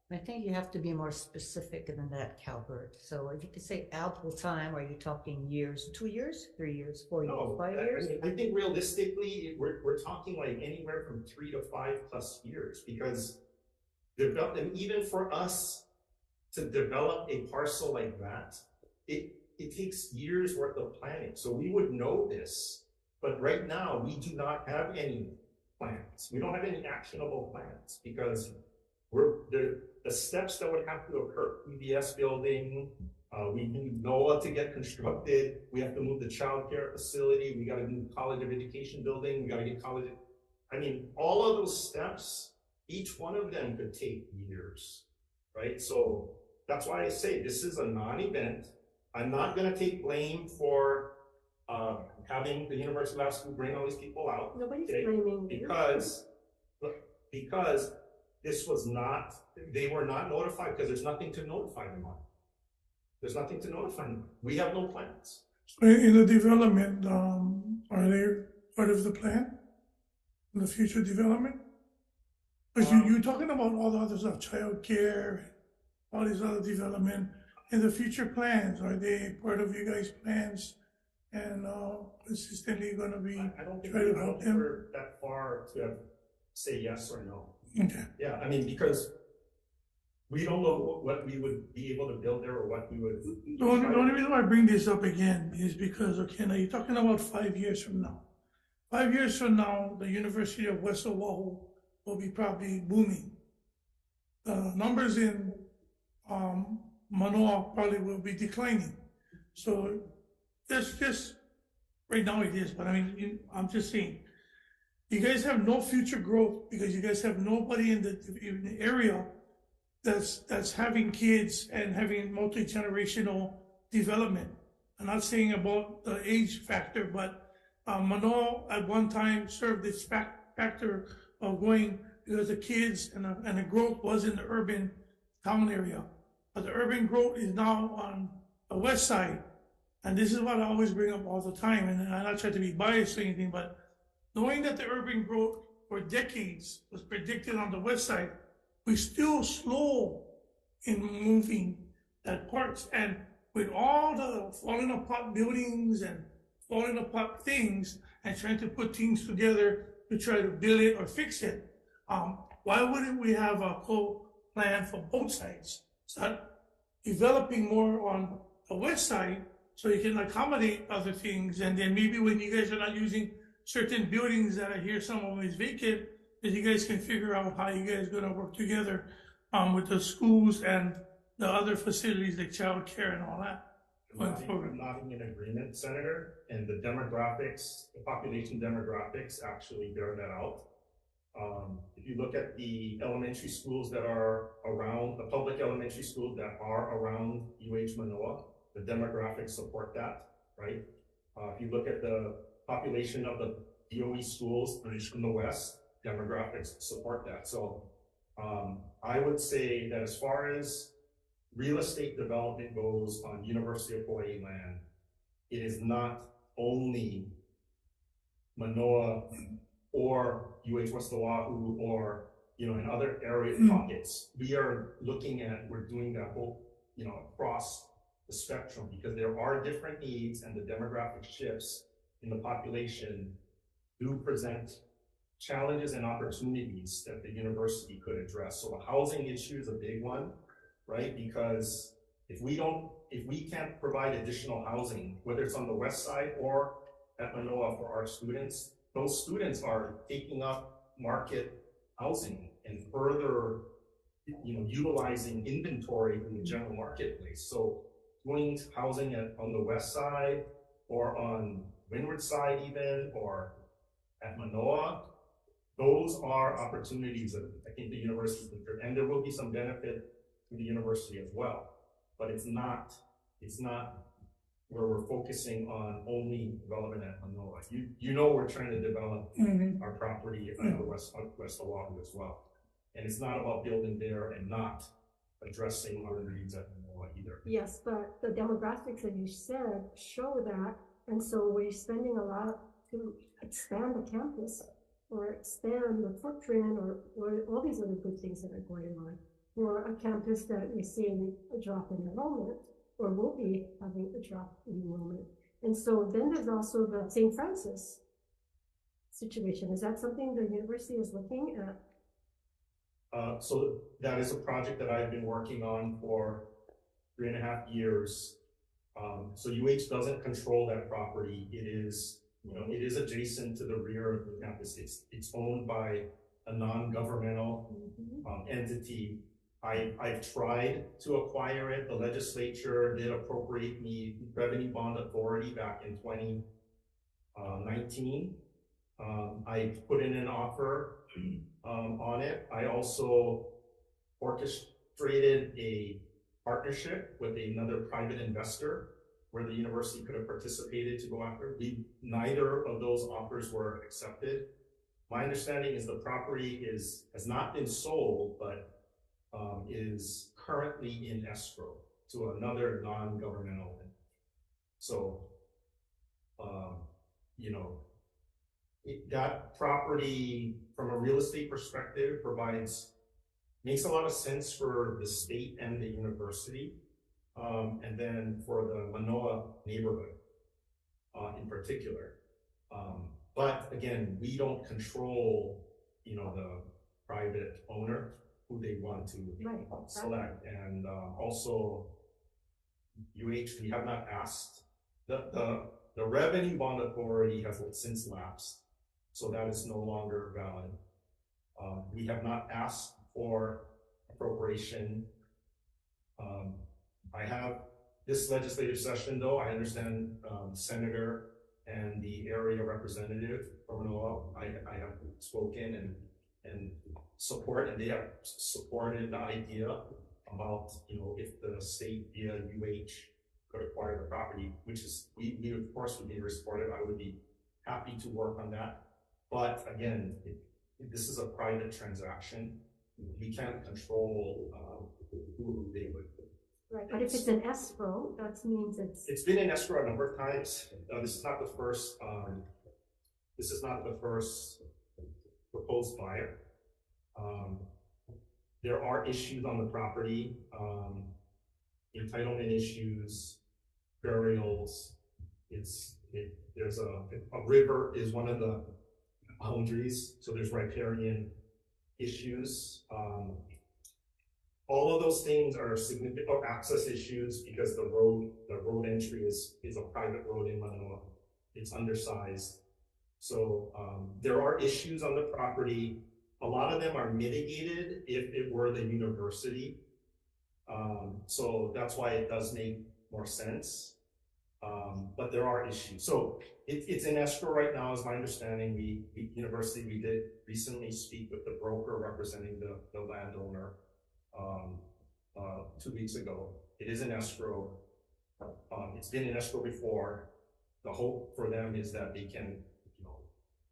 I think you have to be more specific than that, Calvert. So if you could say ample time, are you talking years, 2 years, 3 years, 4 years, 5 years? I think realistically, we're talking like anywhere from 3 to 5+ years, because even for us to develop a parcel like that, it takes years worth of planning. So we would know this, but right now we do not have any plans. We don't have any actionable plans, because the steps that would have to occur, PBS building, we need NOAA to get constructed, we have to move the child care facility, we got to move College of Education building, we got to get all of those steps, each one of them could take years, right? So that's why I say this is a non-event. I'm not going to take blame for having the University Lab School bring all these people out. Nobody's blaming you. Because this was not, they were not notified, because there's nothing to notify them on. There's nothing to notify them. We have no plans. So in the development, are they part of the plan? In the future development? Because you're talking about all the other stuff, child care, all these other development. In the future plans, are they part of you guys' plans? And consistently going to be I don't think try to help them? we're that far to say yes or no. Okay. Yeah, I mean, because we don't know what we would be able to build there, or what we would. The only reason why I bring this up again is because, okay, now you're talking about 5 years from now. 5 years from now, the University of West Oahu will be probably booming. The numbers in Manoa probably will be declining. So that's just, right now it is, but I mean, I'm just saying, you guys have no future growth because you guys have nobody in the area that's having kids and having multi-generational development. I'm not saying about the age factor, but Manoa at one time served this factor of going, because the kids and the growth was in the urban town area. But the urban growth is now on the west side. And this is what I always bring up all the time, and I'm not trying to be biased or anything, but knowing that the urban growth for decades was predicted on the west side, we're still slow in moving that parts. And with all the falling apart buildings and falling apart things and trying to put things together to try to build it or fix it. Why wouldn't we have a co-plan for both sides? Start developing more on the west side so you can accommodate other things, and then maybe when you guys are not using certain buildings that I hear some of them is vacant, that you guys can figure out how you guys are gonna work together with the schools and the other facilities like childcare and all that. I'm nodding in agreement, Senator, and the demographics, the population demographics actually bear that out. If you look at the elementary schools that are around, the public elementary schools that are around UH Manoa, the demographics support that, right? If you look at the population of the DOE schools in the West, demographics support that. So I would say that as far as real estate development goes on University of Hawaii land, it is not only Manoa or UH West Oahu or, in other area pockets. We are looking at, we're doing that whole, across the spectrum, because there are different needs, and the demographic shifts in the population do present challenges and opportunities that the university could address. So the housing issue is a big one, right? Because if we can't provide additional housing, whether it's on the west side or at Manoa for our students, those students are taking up market housing and further, utilizing inventory in the general marketplace. So doing housing on the west side or on windward side even, or at Manoa, those are opportunities that I think the university can, and there will be some benefit to the university as well. But it's not where we're focusing on only development at Manoa. We're trying to develop our property at the West Oahu as well. And it's not about building there and not addressing other needs at Manoa either. Yes, but the demographics that you said show that, and so we're spending a lot to expand the campus or expand the footprint or all these other good things that are going on. For a campus that is seeing a drop in enrollment, or will be having a drop in enrollment. And so then there's also the St. Francis situation. Is that something the university is looking at? So that is a project that I've been working on for 3.5 years. So UH doesn't control that property. It is, it is adjacent to the rear of the campus. It's owned by a non-governmental entity. I've tried to acquire it. The legislature did appropriate me revenue bond authority back in 2019. I put in an offer on it. I also orchestrated a partnership with another private investor where the university could have participated to go after. Neither of those offers were accepted. My understanding is the property has not been sold, but is currently in escrow to another non-governmental entity. So, that property from a real estate perspective makes a lot of sense for the state and the university, and then for the Manoa neighborhood in particular. But again, we don't control, the private owner who they want to select. And also, UH, we have not asked. The revenue bond authority has since lapsed, so that is no longer valid. We have not asked for appropriation. I have this legislative session, though. I understand Senator and the area representative from Manoa. I have spoken and support, and they have supported the idea about, if the state via UH could acquire the property, which is, we of course would be supportive. I would be happy to work on that. But again, this is a private transaction. We can't control who they would. Right, but if it's an escrow, that means it's been in escrow a number of times. This is not the first. This is not the first proposed buyer. There are issues on the property, entitlement issues, burials. There's a river is one of the boundaries, so there's riparian issues. All of those things are significant, or access issues, because the road entry is a private road in Manoa. It's undersized. So there are issues on the property. A lot of them are mitigated if it were the university. So that's why it does make more sense. But there are issues. So it's in escrow right now, is my understanding. We did recently speak with the broker representing the landowner 2 weeks ago. It is in escrow. It's been in escrow before. The hope for them is that they can,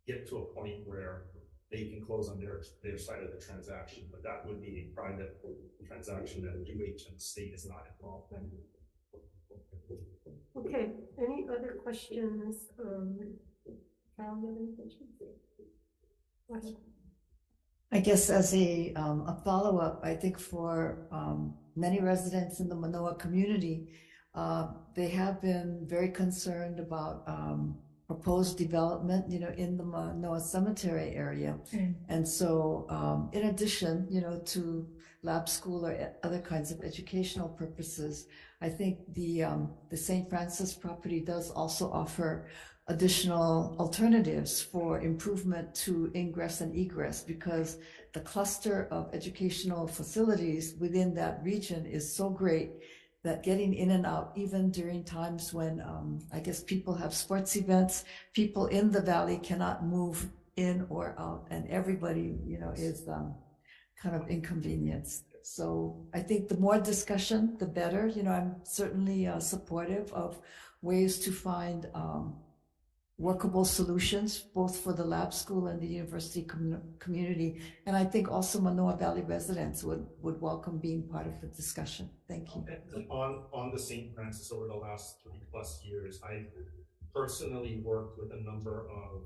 get to a point where they can close on their side of the transaction, but that would be a private transaction that UH and the state is not involved in. Okay, any other questions? Carol, you have any questions? Go ahead. I guess as a follow-up, I think for many residents in the Manoa community, they have been very concerned about proposed development, in the Manoa Cemetery area. And so in addition, to lab school or other kinds of educational purposes, I think the St. Francis property does also offer additional alternatives for improvement to ingress and egress, because the cluster of educational facilities within that region is so great that getting in and out, even during times when I guess people have sports events, people in the valley cannot move in or out, and everybody, is kind of inconvenienced. So I think the more discussion, the better. I'm certainly supportive of ways to find workable solutions, both for the lab school and the university community. And I think also Manoa Valley residents would welcome being part of the discussion. Thank you. On the St. Francis, over the last 3+ years, I personally worked with a number of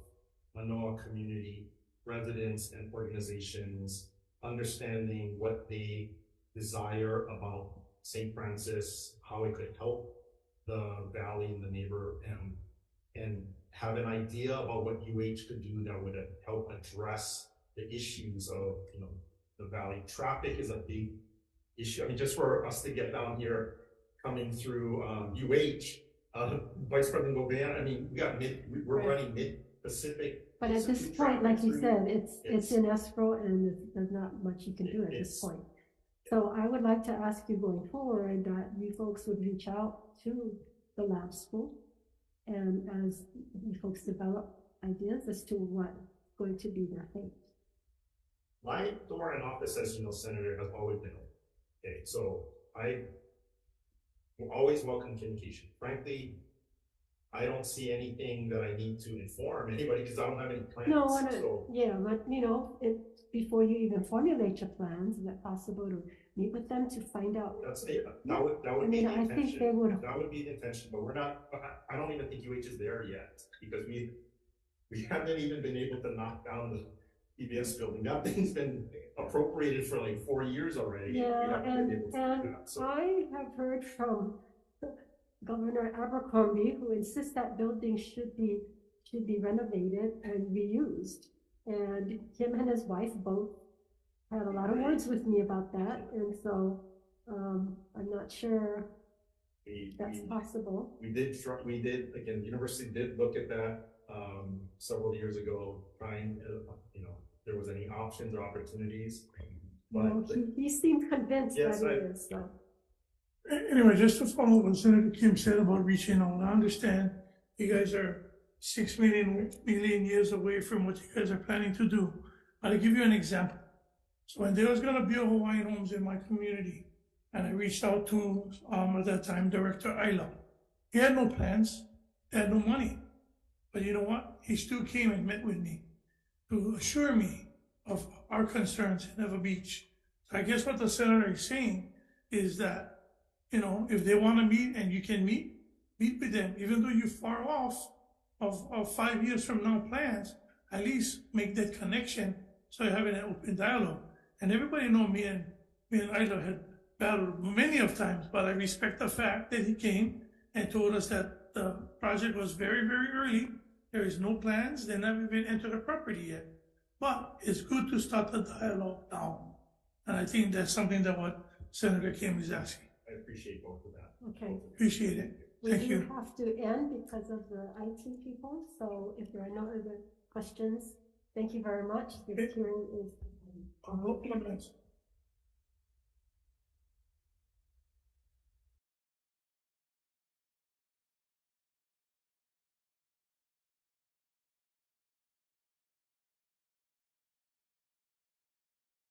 Manoa community residents and organizations, understanding what they desire about St. Francis, how it could help the valley and the neighbor, and have an idea about what UH could do that would help address the issues of, the valley. Traffic is a big issue. I mean, just for us to get down here, coming through Vice President Govan, I mean, we're running mid-Pacific. But at this point, like you said, it's in escrow, and there's not much you can do at this point. So I would like to ask you going forward that you folks would reach out to the lab school, and as you folks develop ideas as to what's going to be their fate. My door and office, as you know, Senator, has always been open. Okay, so I will always welcome communication. Frankly, I don't see anything that I need to inform anybody, because I don't have any plans. No, but before you even formulate your plans, is it possible to meet with them to find out? That would be the intention. I think they would. That would be the intention, but we're not. I don't even think UH is there yet, because we haven't even been able to knock down the PBS building. That thing's been appropriated for like 4 years already. Yeah, and I have heard from Governor Abercrombie, who insists that building should be renovated and reused. And him and his wife both had a lot of words with me about that, and so I'm not sure that's possible. We did again. The university did look at that several years ago, trying there was any options or opportunities. But he seemed convinced that it is. So. Anyway, just to follow what Senator Kim said about reaching out, I understand you guys are 6 million years away from what you guys are planning to do. I'll give you an example. So when there was going to build Hawaiian homes in my community, and I reached out to, at that time, Director Ayla. He had no plans, he had no money. But you know what? He still came and met with me to assure me of our concerns in Ever Beach. So I guess what the senator is saying is that, if they want to meet and you can meet with them, even though you're far off of 5 years from now plans, at least make that connection so you're having an open dialogue. And everybody know me and Ayla had battled many of times, but I respect the fact that he came and told us that the project was very, very early There is no plans. They never even entered the property yet. But it's good to start the dialogue now. And I think that's something that what Senator Kim is asking. I appreciate both of that. Okay. Appreciate it. Thank We you. do have to end because of the IT people, so if there are no other questions, thank you very much. This hearing is No comments.